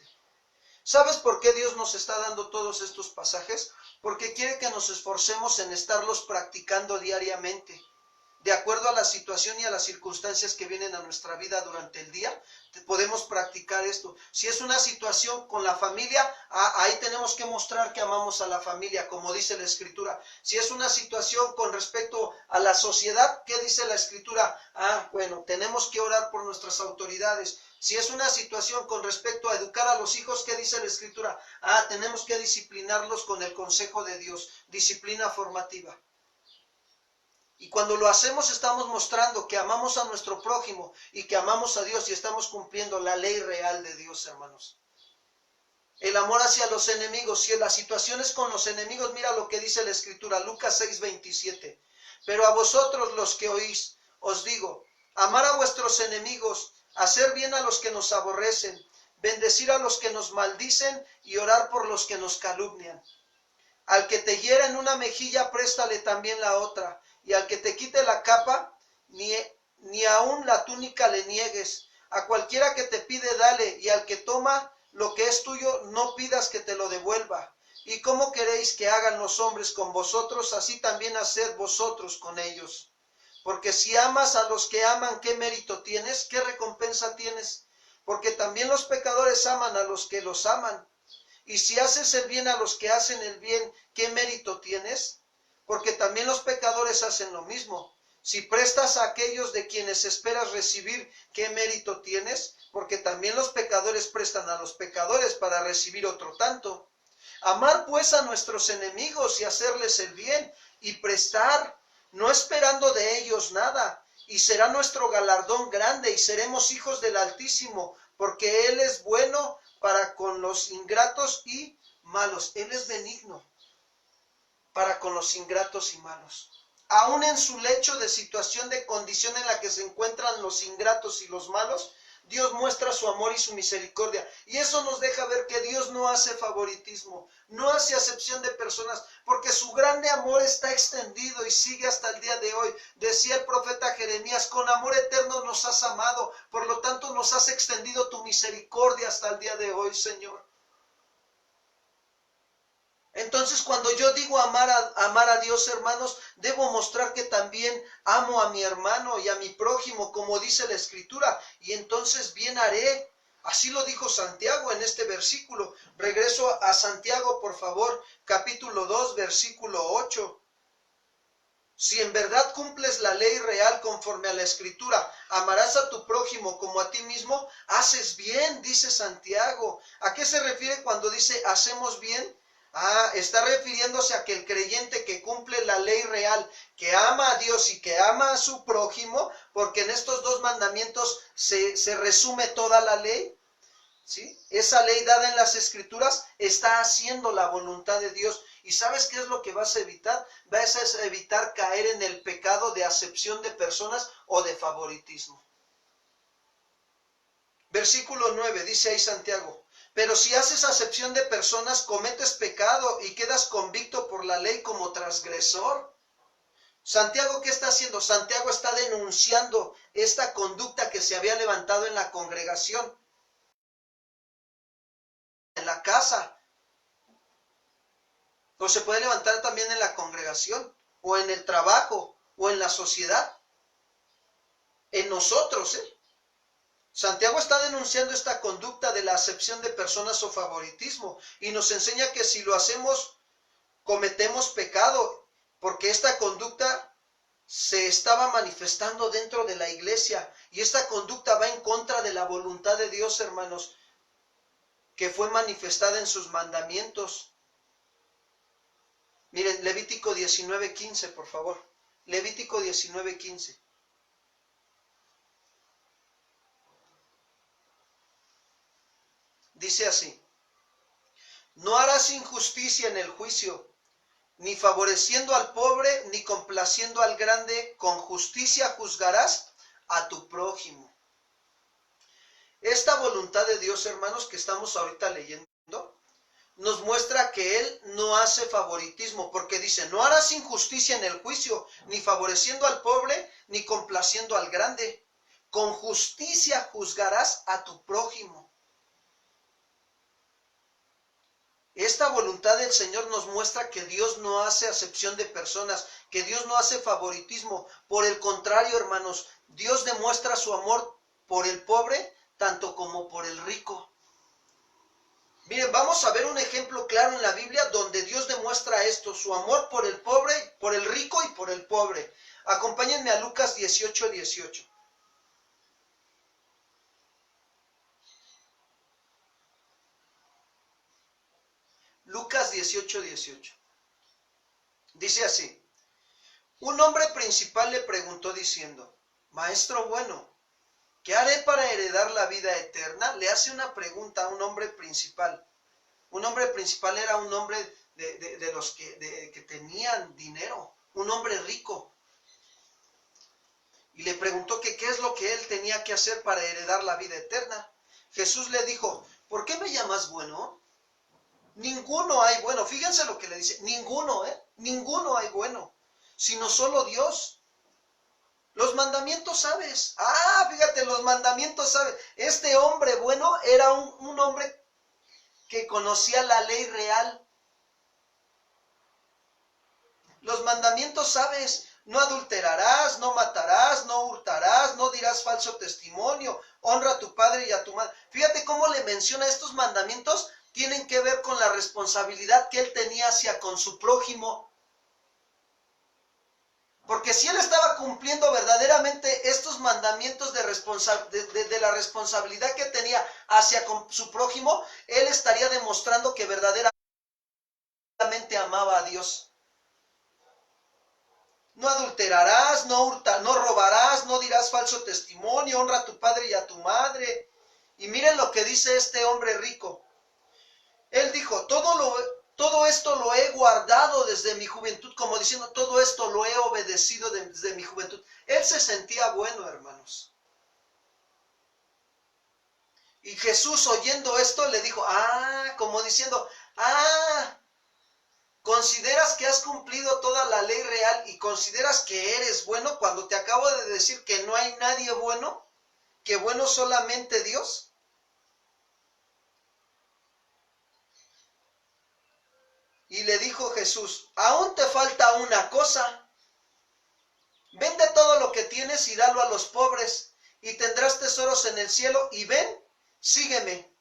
S3: ¿Sabes por qué Dios nos está dando todos estos pasajes? Porque quiere que nos esforcemos en estarlos practicando diariamente. De acuerdo a la situación y a las circunstancias que vienen a nuestra vida durante el día, podemos practicar esto. Si es una situación con la familia, ahí tenemos que mostrar que amamos a la familia, como dice la Escritura. Si es una situación con respecto a la sociedad, ¿qué dice la Escritura? Tenemos que orar por nuestras autoridades. Si es una situación con respecto a educar a los hijos, ¿qué dice la Escritura? Tenemos que disciplinarlos con el consejo de Dios, disciplina formativa. Y cuando lo hacemos estamos mostrando que amamos a nuestro prójimo y que amamos a Dios y estamos cumpliendo la ley real de Dios, hermanos. El amor hacia los enemigos. Si en las situaciones con los enemigos, mira lo que dice la Escritura, Lucas 6:27. Pero a vosotros los que oís, os digo, amar a vuestros enemigos, hacer bien a los que nos aborrecen, bendecir a los que nos maldicen y orar por los que nos calumnian. Al que te hiera en una mejilla, préstale también la otra, y al que te quite la capa, ni aun la túnica le niegues. A cualquiera que te pide, dale, y al que toma lo que es tuyo, no pidas que te lo devuelva. ¿Y cómo queréis que hagan los hombres con vosotros? Así también haced vosotros con ellos. Porque si amas a los que aman, ¿qué mérito tienes? ¿Qué recompensa tienes? Porque también los pecadores aman a los que los aman. Y si haces el bien a los que hacen el bien, ¿qué mérito tienes? Porque también los pecadores hacen lo mismo. Si prestas a aquellos de quienes esperas recibir, ¿qué mérito tienes? Porque también los pecadores prestan a los pecadores para recibir otro tanto. Amar pues a nuestros enemigos y hacerles el bien, y prestar, no esperando de ellos nada, y será nuestro galardón grande, y seremos hijos del Altísimo, porque Él es bueno para con los ingratos y malos. Él es benigno para con los ingratos y malos. Aún en su lecho de situación, de condición en la que se encuentran los ingratos y los malos, Dios muestra su amor y su misericordia. Y eso nos deja ver que Dios no hace favoritismo, no hace acepción de personas, porque su grande amor está extendido y sigue hasta el día de hoy. Decía el profeta Jeremías: con amor eterno nos has amado, por lo tanto nos has extendido tu misericordia hasta el día de hoy, Señor. Entonces, cuando yo digo amar a Dios, hermanos, debo mostrar que también amo a mi hermano y a mi prójimo, como dice la Escritura, y entonces bien haré. Así lo dijo Santiago en este versículo. Regreso a Santiago, por favor, capítulo 2, versículo 8. Si en verdad cumples la ley real conforme a la Escritura, amarás a tu prójimo como a ti mismo, haces bien, dice Santiago. ¿A qué se refiere cuando dice hacemos bien? Está refiriéndose a que el creyente que cumple la ley real, que ama a Dios y que ama a su prójimo, porque en estos dos mandamientos se resume toda la ley, ¿sí? Esa ley dada en las Escrituras está haciendo la voluntad de Dios. ¿Y sabes qué es lo que vas a evitar? Vas a evitar caer en el pecado de acepción de personas o de favoritismo. Versículo 9, dice ahí Santiago: pero si haces acepción de personas, cometes pecado y quedas convicto por la ley como transgresor. Santiago, ¿qué está haciendo? Santiago está denunciando esta conducta que se había levantado en la congregación, en la casa, o se puede levantar también en la congregación, o en el trabajo, o en la sociedad, en nosotros, Santiago está denunciando esta conducta de la acepción de personas o favoritismo, y nos enseña que si lo hacemos, cometemos pecado, porque esta conducta se estaba manifestando dentro de la iglesia, y esta conducta va en contra de la voluntad de Dios, hermanos, que fue manifestada en sus mandamientos. Miren, Levítico 19:15, por favor. Levítico 19:15. Dice así: no harás injusticia en el juicio, ni favoreciendo al pobre, ni complaciendo al grande, con justicia juzgarás a tu prójimo. Esta voluntad de Dios, hermanos, que estamos ahorita leyendo, nos muestra que Él no hace favoritismo, porque dice: no harás injusticia en el juicio, ni favoreciendo al pobre, ni complaciendo al grande. Con justicia juzgarás a tu prójimo. Esta voluntad del Señor nos muestra que Dios no hace acepción de personas, que Dios no hace favoritismo. Por el contrario, hermanos, Dios demuestra su amor por el pobre, tanto como por el rico. Miren, vamos a ver un ejemplo claro en la Biblia donde Dios demuestra esto, su amor por el pobre, por el rico y por el pobre. Acompáñenme a Lucas 18:18. Lucas 18:18. Dice así: un hombre principal le preguntó diciendo: Maestro bueno, ¿qué haré para heredar la vida eterna? Le hace una pregunta a un hombre principal. Un hombre principal era un hombre de los que tenían dinero, un hombre rico. y le preguntó que qué es lo que él tenía que hacer para heredar la vida eterna. Jesús le dijo, ¿por qué me llamas bueno? Ninguno hay bueno. Fíjense lo que le dice, ninguno, ninguno hay bueno, sino solo Dios. Los mandamientos sabes. Fíjate, los mandamientos sabes. Este hombre bueno era un hombre que conocía la ley real. Los mandamientos sabes. No adulterarás, no matarás, no hurtarás, no dirás falso testimonio, honra a tu padre y a tu madre. Fíjate cómo le menciona estos mandamientos, tienen que ver con la responsabilidad que él tenía hacia con su prójimo. Porque si él estaba cumpliendo verdaderamente estos mandamientos de la responsabilidad que tenía hacia con su prójimo, él estaría demostrando que verdaderamente amaba a Dios. No adulterarás, no robarás, no dirás falso testimonio, honra a tu padre y a tu madre. Y miren lo que dice este hombre rico. Él dijo, todo esto lo he guardado desde mi juventud, como diciendo, todo esto lo he obedecido desde mi juventud. Él se sentía bueno, hermanos. Y Jesús, oyendo esto, le dijo, como diciendo, ¿consideras que has cumplido toda la ley real y consideras que eres bueno cuando te acabo de decir que no hay nadie bueno? ¿Que bueno solamente Dios? Y le dijo Jesús, aún te falta una cosa. Vende todo lo que tienes y dalo a los pobres, y tendrás tesoros en el cielo, y ven, sígueme.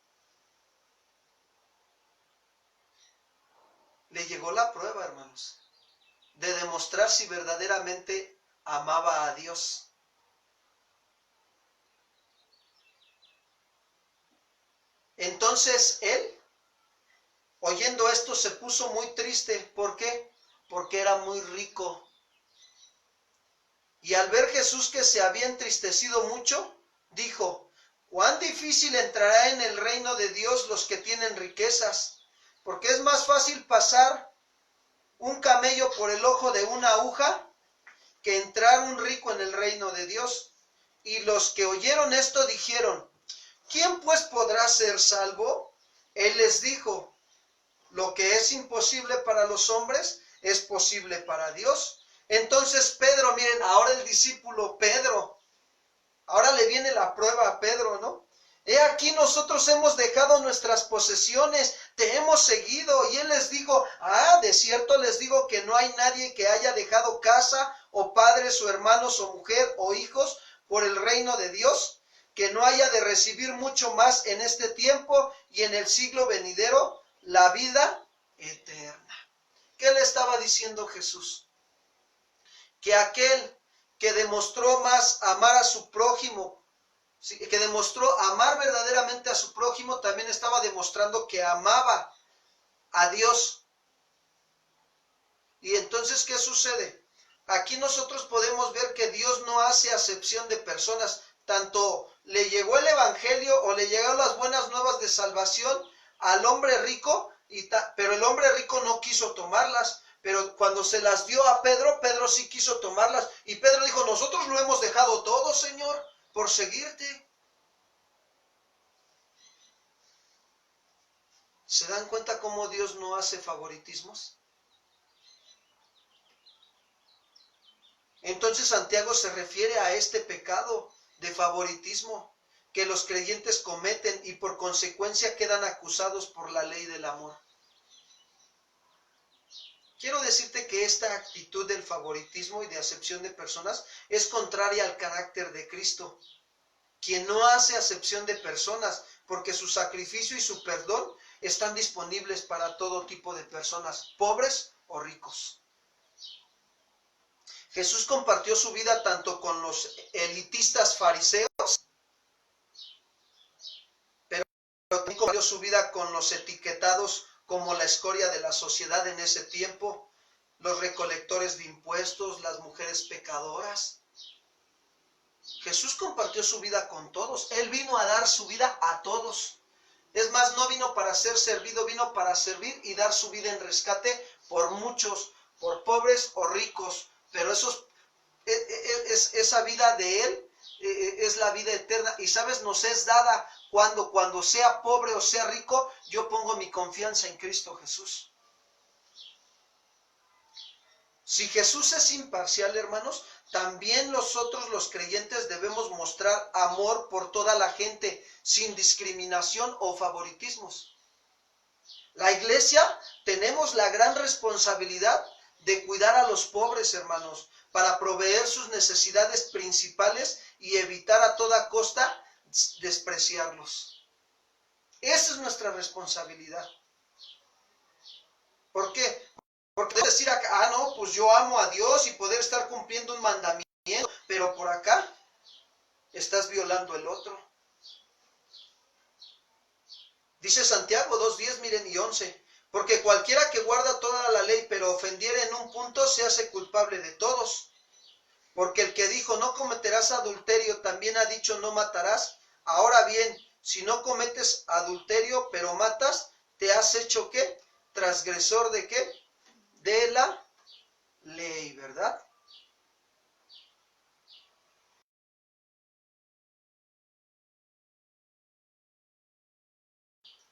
S3: Le llegó la prueba, hermanos, de demostrar si verdaderamente amaba a Dios. Entonces él, oyendo esto, se puso muy triste. ¿Por qué? Porque era muy rico. Y al ver Jesús que se había entristecido mucho, dijo, cuán difícil entrará en el reino de Dios los que tienen riquezas. Porque es más fácil pasar un camello por el ojo de una aguja que entrar un rico en el reino de Dios. Y los que oyeron esto dijeron, ¿quién pues podrá ser salvo? Él les dijo, lo que es imposible para los hombres es posible para Dios. Entonces Pedro, miren, ahora el discípulo Pedro, ahora le viene la prueba a Pedro, ¿no? He aquí nosotros hemos dejado nuestras posesiones, te hemos seguido. Y él les dijo, de cierto les digo que no hay nadie que haya dejado casa, o padres, o hermanos, o mujer, o hijos, por el reino de Dios, que no haya de recibir mucho más en este tiempo y en el siglo venidero, la vida eterna. ¿Qué le estaba diciendo Jesús? Que aquel que demostró más amar a su prójimo, que demostró amar verdaderamente a su prójimo, también estaba demostrando que amaba a Dios. Y entonces, ¿qué sucede? Aquí nosotros podemos ver que Dios no hace acepción de personas. Tanto le llegó el evangelio o le llegaron las buenas nuevas de salvación al hombre rico, pero el hombre rico no quiso tomarlas. Pero cuando se las dio a Pedro, Pedro sí quiso tomarlas. Y Pedro dijo, nosotros lo hemos dejado todo, Señor, por seguirte. ¿Se dan cuenta cómo Dios no hace favoritismos? Entonces Santiago se refiere a este pecado de favoritismo que los creyentes cometen y por consecuencia quedan acusados por la ley del amor. Quiero decirte que esta actitud del favoritismo y de acepción de personas es contraria al carácter de Cristo, quien no hace acepción de personas porque su sacrificio y su perdón están disponibles para todo tipo de personas, pobres o ricos. Jesús compartió su vida tanto con los elitistas fariseos, pero también compartió su vida con los etiquetados como la escoria de la sociedad en ese tiempo, los recolectores de impuestos, las mujeres pecadoras. Jesús compartió su vida con todos. Él vino a dar su vida a todos. Es más, no vino para ser servido, vino para servir y dar su vida en rescate por muchos, por pobres o ricos. Pero esa vida de Él es la vida eterna. Y sabes, nos es dada cuando sea pobre o sea rico, yo pongo mi confianza en Cristo Jesús. Si Jesús es imparcial, hermanos, también nosotros los creyentes debemos mostrar amor por toda la gente, sin discriminación o favoritismos. La iglesia tenemos la gran responsabilidad de cuidar a los pobres, hermanos, para proveer sus necesidades principales y evitar a toda costa despreciarlos. Esa es nuestra responsabilidad. ¿Por qué? Porque debes decir acá, no, pues yo amo a Dios y poder estar cumpliendo un mandamiento, pero por acá estás violando el otro. Dice Santiago 2:10, miren, y 11, porque cualquiera que guarda toda la ley, pero ofendiere en un punto, se hace culpable de todos. Porque el que dijo, no cometerás adulterio, también ha dicho, no matarás. Ahora bien, si no cometes adulterio, pero matas, ¿te has hecho qué? ¿Transgresor de qué? De la ley, ¿verdad?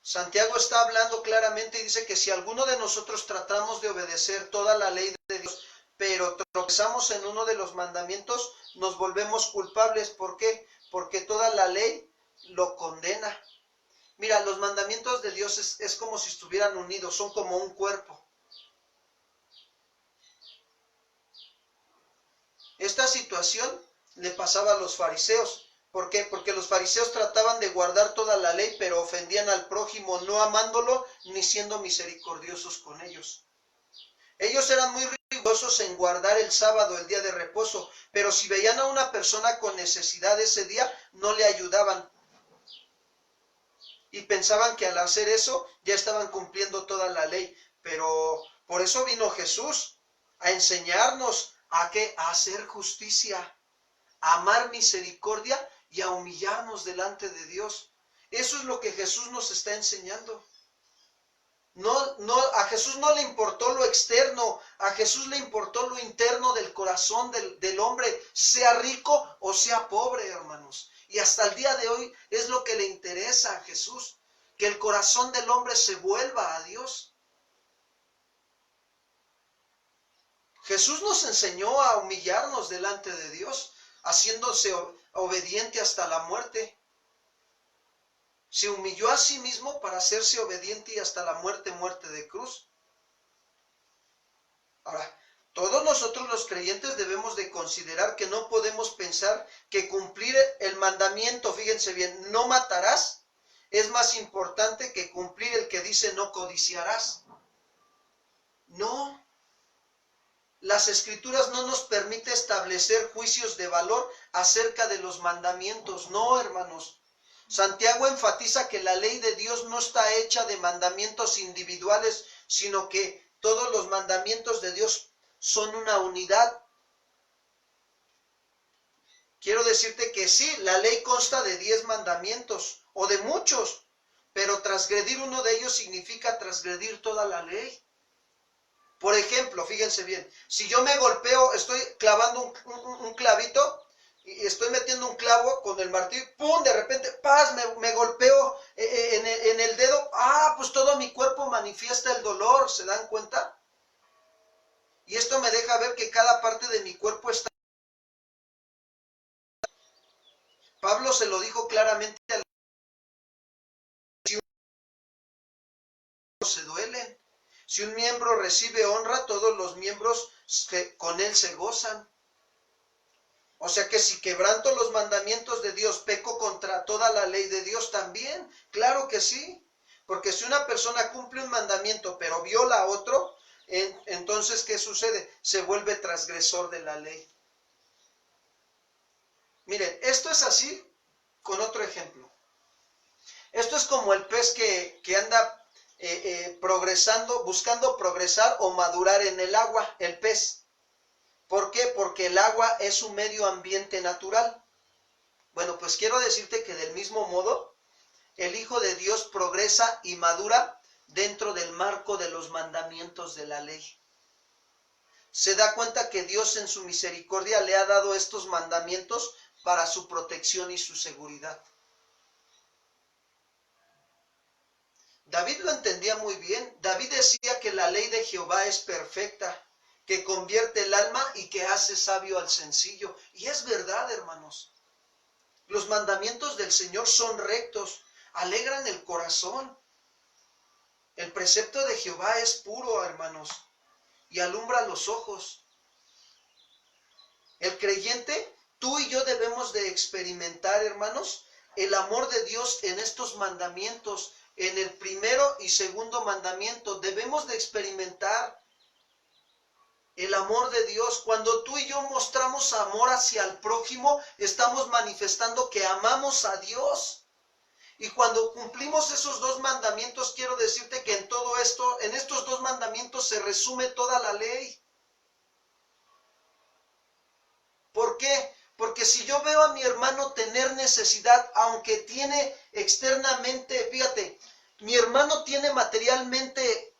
S3: Santiago está hablando claramente y dice que si alguno de nosotros tratamos de obedecer toda la ley de Dios, pero tropezamos en uno de los mandamientos, nos volvemos culpables. ¿Por qué? Porque toda la ley lo condena. Mira, los mandamientos de Dios es como si estuvieran unidos, son como un cuerpo. Esta situación le pasaba a los fariseos. ¿Por qué? Porque los fariseos trataban de guardar toda la ley, pero ofendían al prójimo, no amándolo ni siendo misericordiosos con ellos. Ellos eran muy rigurosos en guardar el sábado, el día de reposo, pero si veían a una persona con necesidad ese día, no le ayudaban. Y pensaban que al hacer eso ya estaban cumpliendo toda la ley. Pero por eso vino Jesús a enseñarnos a hacer justicia, a amar misericordia y a humillarnos delante de Dios. Eso es lo que Jesús nos está enseñando. A Jesús no le importó lo externo, a Jesús le importó lo interno del corazón del hombre, sea rico o sea pobre, hermanos. Y hasta el día de hoy es lo que le interesa a Jesús, que el corazón del hombre se vuelva a Dios. Jesús nos enseñó a humillarnos delante de Dios, haciéndose obediente hasta la muerte. Se humilló a sí mismo para hacerse obediente y hasta la muerte de cruz. Ahora, todos nosotros los creyentes debemos de considerar que no podemos pensar que cumplir el mandamiento, fíjense bien, no matarás, es más importante que cumplir el que dice no codiciarás. No. Las Escrituras no nos permiten establecer juicios de valor acerca de los mandamientos. No, hermanos. Santiago enfatiza que la ley de Dios no está hecha de mandamientos individuales, sino que todos los mandamientos de Dios son una unidad. Quiero decirte que sí, la ley consta de 10 mandamientos, o de muchos, pero transgredir uno de ellos significa transgredir toda la ley. Por ejemplo, fíjense bien, si yo me golpeo, estoy clavando un clavito, y estoy metiendo un clavo con el martillo, ¡pum!, de repente, ¡paz!, me golpeo en el dedo, pues todo mi cuerpo manifiesta el dolor, ¿se dan cuenta? Y esto me deja ver que cada parte de mi cuerpo está... Pablo se lo dijo claramente a los se duelen. Si un miembro recibe honra, todos los miembros con él se gozan. O sea que si quebranto los mandamientos de Dios, peco contra toda la ley de Dios también. Claro que sí. Porque si una persona cumple un mandamiento pero viola a otro, entonces ¿qué sucede? Se vuelve transgresor de la ley. Miren, esto es así con otro ejemplo. Esto es como el pez que anda progresando, buscando progresar o madurar en el agua, el pez. ¿Por qué? Porque el agua es un medio ambiente natural. Bueno, pues quiero decirte que del mismo modo, el Hijo de Dios progresa y madura dentro del marco de los mandamientos de la ley. se da cuenta que Dios en su misericordia le ha dado estos mandamientos para su protección y su seguridad. David lo entendía muy bien. David decía que la ley de Jehová es perfecta, que convierte el alma y que hace sabio al sencillo. Y es verdad, hermanos. Los mandamientos del Señor son rectos, alegran el corazón. El precepto de Jehová es puro, hermanos, y alumbra los ojos. El creyente, tú y yo debemos de experimentar, hermanos, el amor de Dios en estos mandamientos. En el primero y segundo mandamiento debemos de experimentar el amor de Dios. Cuando tú y yo mostramos amor hacia el prójimo, estamos manifestando que amamos a Dios. Y cuando cumplimos esos dos mandamientos, quiero decirte que en todo esto, en estos dos mandamientos se resume toda la ley. ¿Por qué? Porque si yo veo a mi hermano tener necesidad, aunque tiene externamente, fíjate, mi hermano tiene materialmente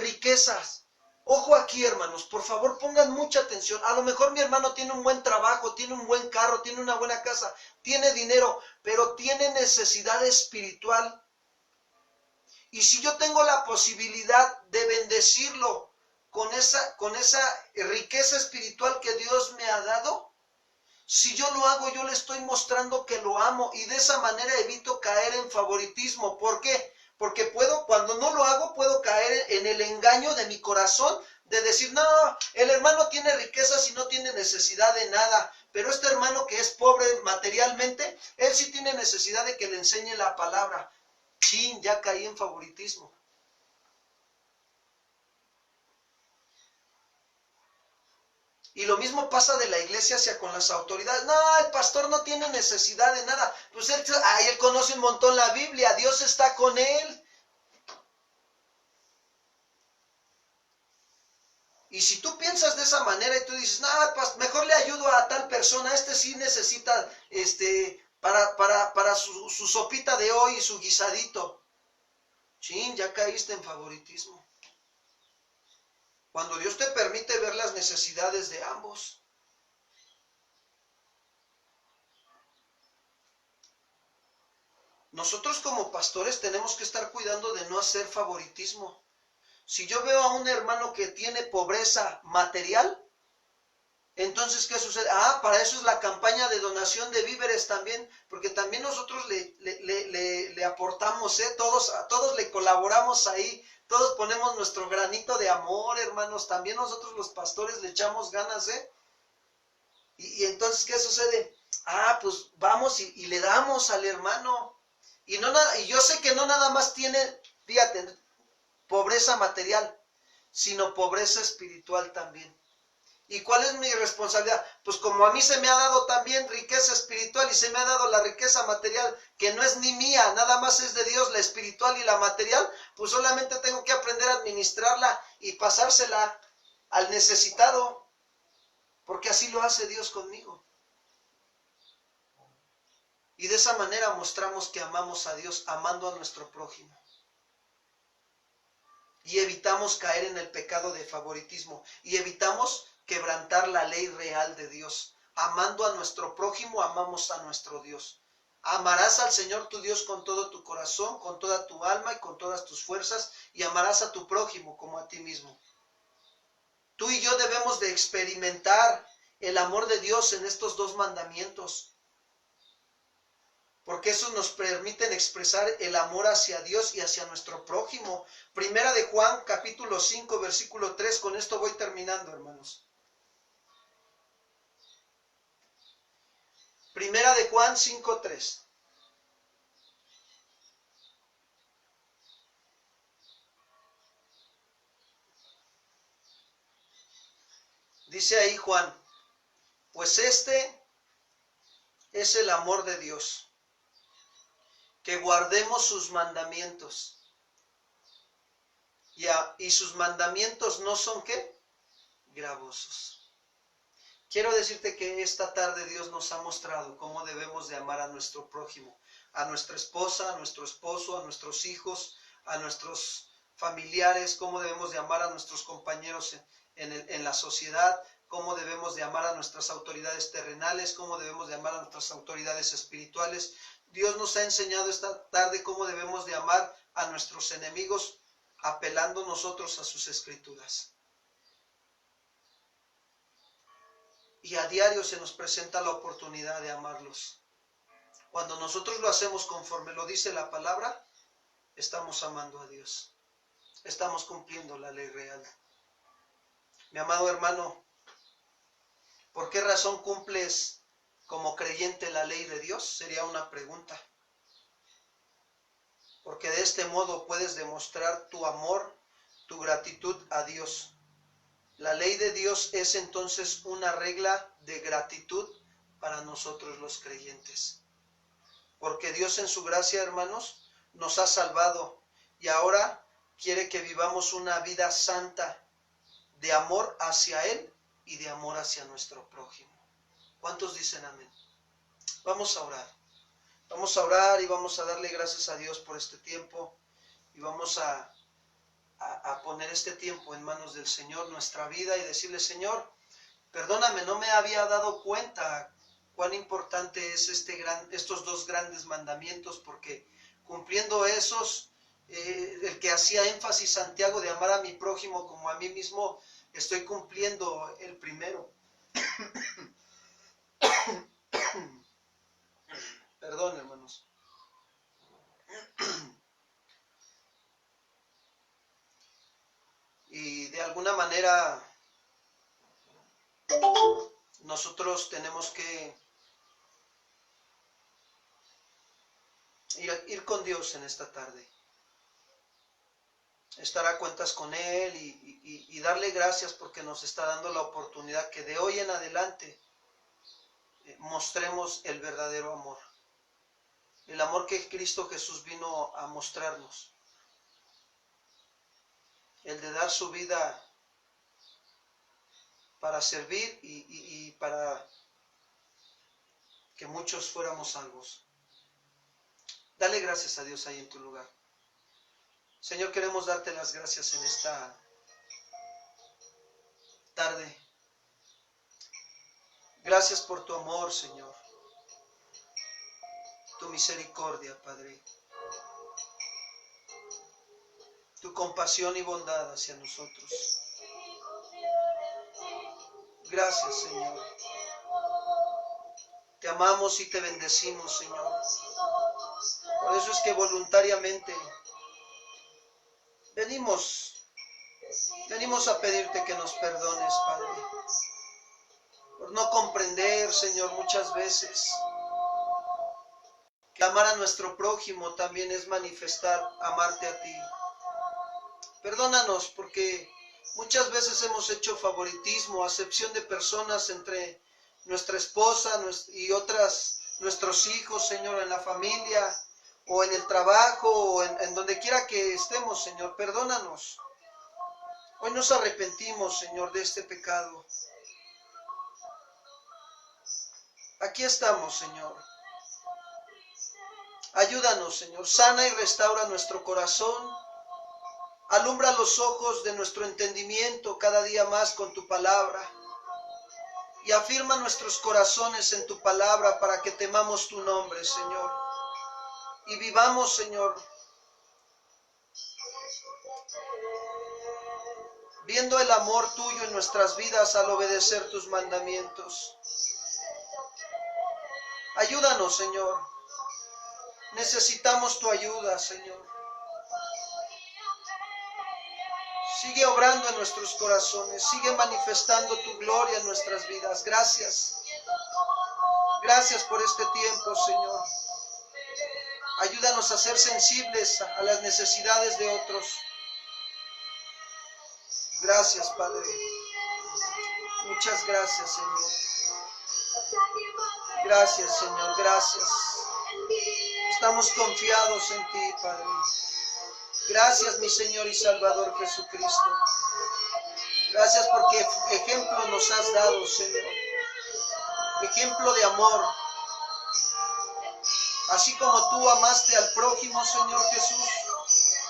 S3: riquezas. Ojo aquí, hermanos, por favor pongan mucha atención. A lo mejor mi hermano tiene un buen trabajo, tiene un buen carro, tiene una buena casa, tiene dinero, pero tiene necesidad espiritual. Y si yo tengo la posibilidad de bendecirlo con esa riqueza espiritual que Dios me ha dado, si yo lo hago, yo le estoy mostrando que lo amo y de esa manera evito caer en favoritismo. ¿Por qué? Porque cuando no lo hago, puedo caer en el engaño de mi corazón de decir, no, el hermano tiene riquezas y no tiene necesidad de nada, pero este hermano que es pobre materialmente, él sí tiene necesidad de que le enseñe la palabra. Chin, ya caí en favoritismo. Y lo mismo pasa de la iglesia hacia con las autoridades. No, el pastor no tiene necesidad de nada. Pues él conoce un montón la Biblia. Dios está con él. Y si tú piensas de esa manera y tú dices, no, mejor le ayudo a tal persona. Este sí necesita para su sopita de hoy y su guisadito. Chin, ya caíste en favoritismo. Cuando Dios te permite ver las necesidades de ambos. Nosotros como pastores tenemos que estar cuidando de no hacer favoritismo. Si yo veo a un hermano que tiene pobreza material, entonces ¿qué sucede? Para eso es la campaña de donación de víveres también, porque también nosotros le aportamos, a todos le colaboramos ahí. Todos ponemos nuestro granito de amor, hermanos. También nosotros los pastores le echamos ganas, Y entonces, ¿qué sucede? Pues vamos y le damos al hermano. Y yo sé que no nada más tiene, fíjate, pobreza material, sino pobreza espiritual también. ¿Y cuál es mi responsabilidad? Pues como a mí se me ha dado también riqueza espiritual y se me ha dado la riqueza material, que no es ni mía, nada más es de Dios, la espiritual y la material, pues solamente tengo que aprender a administrarla y pasársela al necesitado, porque así lo hace Dios conmigo. Y de esa manera mostramos que amamos a Dios, amando a nuestro prójimo. Y evitamos caer en el pecado de favoritismo, y evitamos quebrantar la ley real de Dios. Amando a nuestro prójimo, amamos a nuestro Dios. Amarás al Señor tu Dios con todo tu corazón, con toda tu alma y con todas tus fuerzas, y amarás a tu prójimo como a ti mismo. Tú y yo debemos de experimentar el amor de Dios en estos dos mandamientos, porque eso nos permite expresar el amor hacia Dios y hacia nuestro prójimo. Primera de Juan, capítulo 5, versículo 3, con esto voy terminando, hermanos. Primera de Juan 5:3. Dice ahí Juan, pues este es el amor de Dios, que guardemos sus mandamientos. Y sus mandamientos no son ¿qué? Gravosos. Quiero decirte que esta tarde Dios nos ha mostrado cómo debemos de amar a nuestro prójimo, a nuestra esposa, a nuestro esposo, a nuestros hijos, a nuestros familiares, cómo debemos de amar a nuestros compañeros en la sociedad, cómo debemos de amar a nuestras autoridades terrenales, cómo debemos de amar a nuestras autoridades espirituales. Dios nos ha enseñado esta tarde cómo debemos de amar a nuestros enemigos, apelando nosotros a sus escrituras. Y a diario se nos presenta la oportunidad de amarlos. Cuando nosotros lo hacemos conforme lo dice la palabra, estamos amando a Dios. Estamos cumpliendo la ley real. Mi amado hermano, ¿por qué razón cumples como creyente la ley de Dios? Sería una pregunta. Porque de este modo puedes demostrar tu amor, tu gratitud a Dios. La ley de Dios es entonces una regla de gratitud para nosotros los creyentes. Porque Dios en su gracia, hermanos, nos ha salvado y ahora quiere que vivamos una vida santa de amor hacia Él y de amor hacia nuestro prójimo. ¿Cuántos dicen amén? Vamos a orar. Vamos a orar y vamos a darle gracias a Dios por este tiempo y vamos a poner este tiempo en manos del Señor, nuestra vida, y decirle: Señor, perdóname, no me había dado cuenta cuán importante es estos dos grandes mandamientos, porque cumpliendo esos, el que hacía énfasis Santiago de amar a mi prójimo como a mí mismo, estoy cumpliendo el primero. Perdón, hermanos. Y de alguna manera nosotros tenemos que ir con Dios en esta tarde. Estar a cuentas con Él y darle gracias porque nos está dando la oportunidad que de hoy en adelante mostremos el verdadero amor. El amor que Cristo Jesús vino a mostrarnos. El de dar su vida para servir y para que muchos fuéramos salvos. Dale gracias a Dios ahí en tu lugar. Señor, queremos darte las gracias en esta tarde. Gracias por tu amor, Señor. Tu misericordia, Padre. Tu compasión y bondad hacia nosotros. Gracias, Señor. Te amamos y te bendecimos, Señor. Por eso es que voluntariamente venimos a pedirte que nos perdones, Padre. Por no comprender, Señor, muchas veces que amar a nuestro prójimo también es manifestar amarte a ti. Perdónanos porque muchas veces hemos hecho favoritismo, acepción de personas entre nuestra esposa y otras, nuestros hijos, Señor, en la familia o en el trabajo o en donde quiera que estemos, Señor. Perdónanos. Hoy nos arrepentimos, Señor, de este pecado. Aquí estamos, Señor. Ayúdanos, Señor. Sana y restaura nuestro corazón. Alumbra los ojos de nuestro entendimiento cada día más con tu palabra. Y afirma nuestros corazones en tu palabra para que temamos tu nombre, Señor. Y vivamos, Señor, viendo el amor tuyo en nuestras vidas al obedecer tus mandamientos. Ayúdanos, Señor. Necesitamos tu ayuda, Señor. Sigue obrando en nuestros corazones, sigue manifestando tu gloria en nuestras vidas. Gracias. Gracias por este tiempo, Señor. Ayúdanos a ser sensibles a las necesidades de otros. Gracias, Padre. Muchas gracias, Señor. Gracias, Señor. Gracias. Estamos confiados en ti, Padre. Gracias, mi Señor y Salvador Jesucristo. Gracias porque ejemplo nos has dado, Señor. Ejemplo de amor. Así como tú amaste al prójimo, Señor Jesús,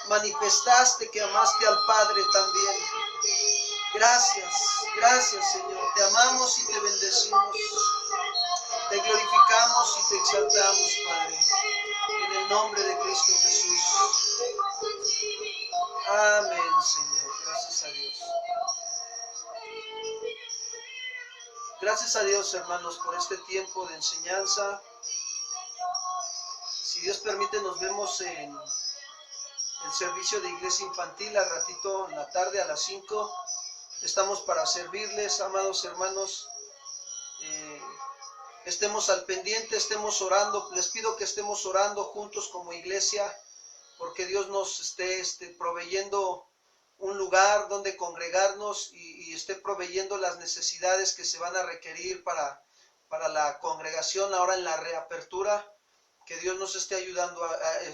S3: manifestaste que amaste al Padre también. Gracias Señor. Te amamos y te bendecimos. Te glorificamos y te exaltamos, Padre. En el nombre de Cristo Jesús. Amén, Señor. Gracias a Dios. Gracias a Dios, hermanos, por este tiempo de enseñanza. Si Dios permite, nos vemos en el servicio de iglesia infantil al ratito en la tarde a las 5. Estamos para servirles, amados hermanos. Estemos al pendiente, estemos orando. Les pido que estemos orando juntos como iglesia, porque Dios nos esté proveyendo un lugar donde congregarnos y esté proveyendo las necesidades que se van a requerir para la congregación ahora en la reapertura. Que Dios nos esté ayudando.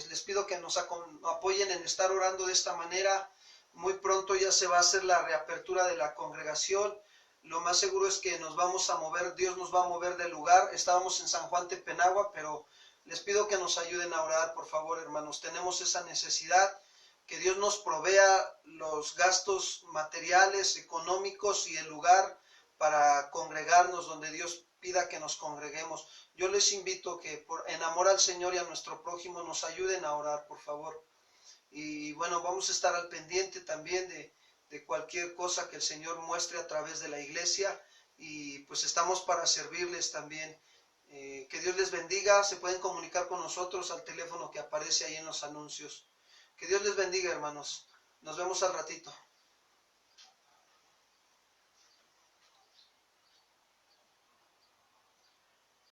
S3: Les pido que nos apoyen en estar orando de esta manera. Muy pronto ya se va a hacer la reapertura de la congregación. Lo más seguro es que nos vamos a mover, Dios nos va a mover del lugar. Estábamos en San Juan Tepenagua, pero les pido que nos ayuden a orar, por favor, hermanos. Tenemos esa necesidad, que Dios nos provea los gastos materiales, económicos y el lugar para congregarnos donde Dios pida que nos congreguemos. Yo les invito que en amor al Señor y a nuestro prójimo nos ayuden a orar, por favor. Y bueno, vamos a estar al pendiente también de cualquier cosa que el Señor muestre a través de la iglesia, y pues estamos para servirles también. Que Dios les bendiga. Se pueden comunicar con nosotros al teléfono que aparece ahí en los anuncios. Que Dios les bendiga, hermanos. Nos vemos al ratito.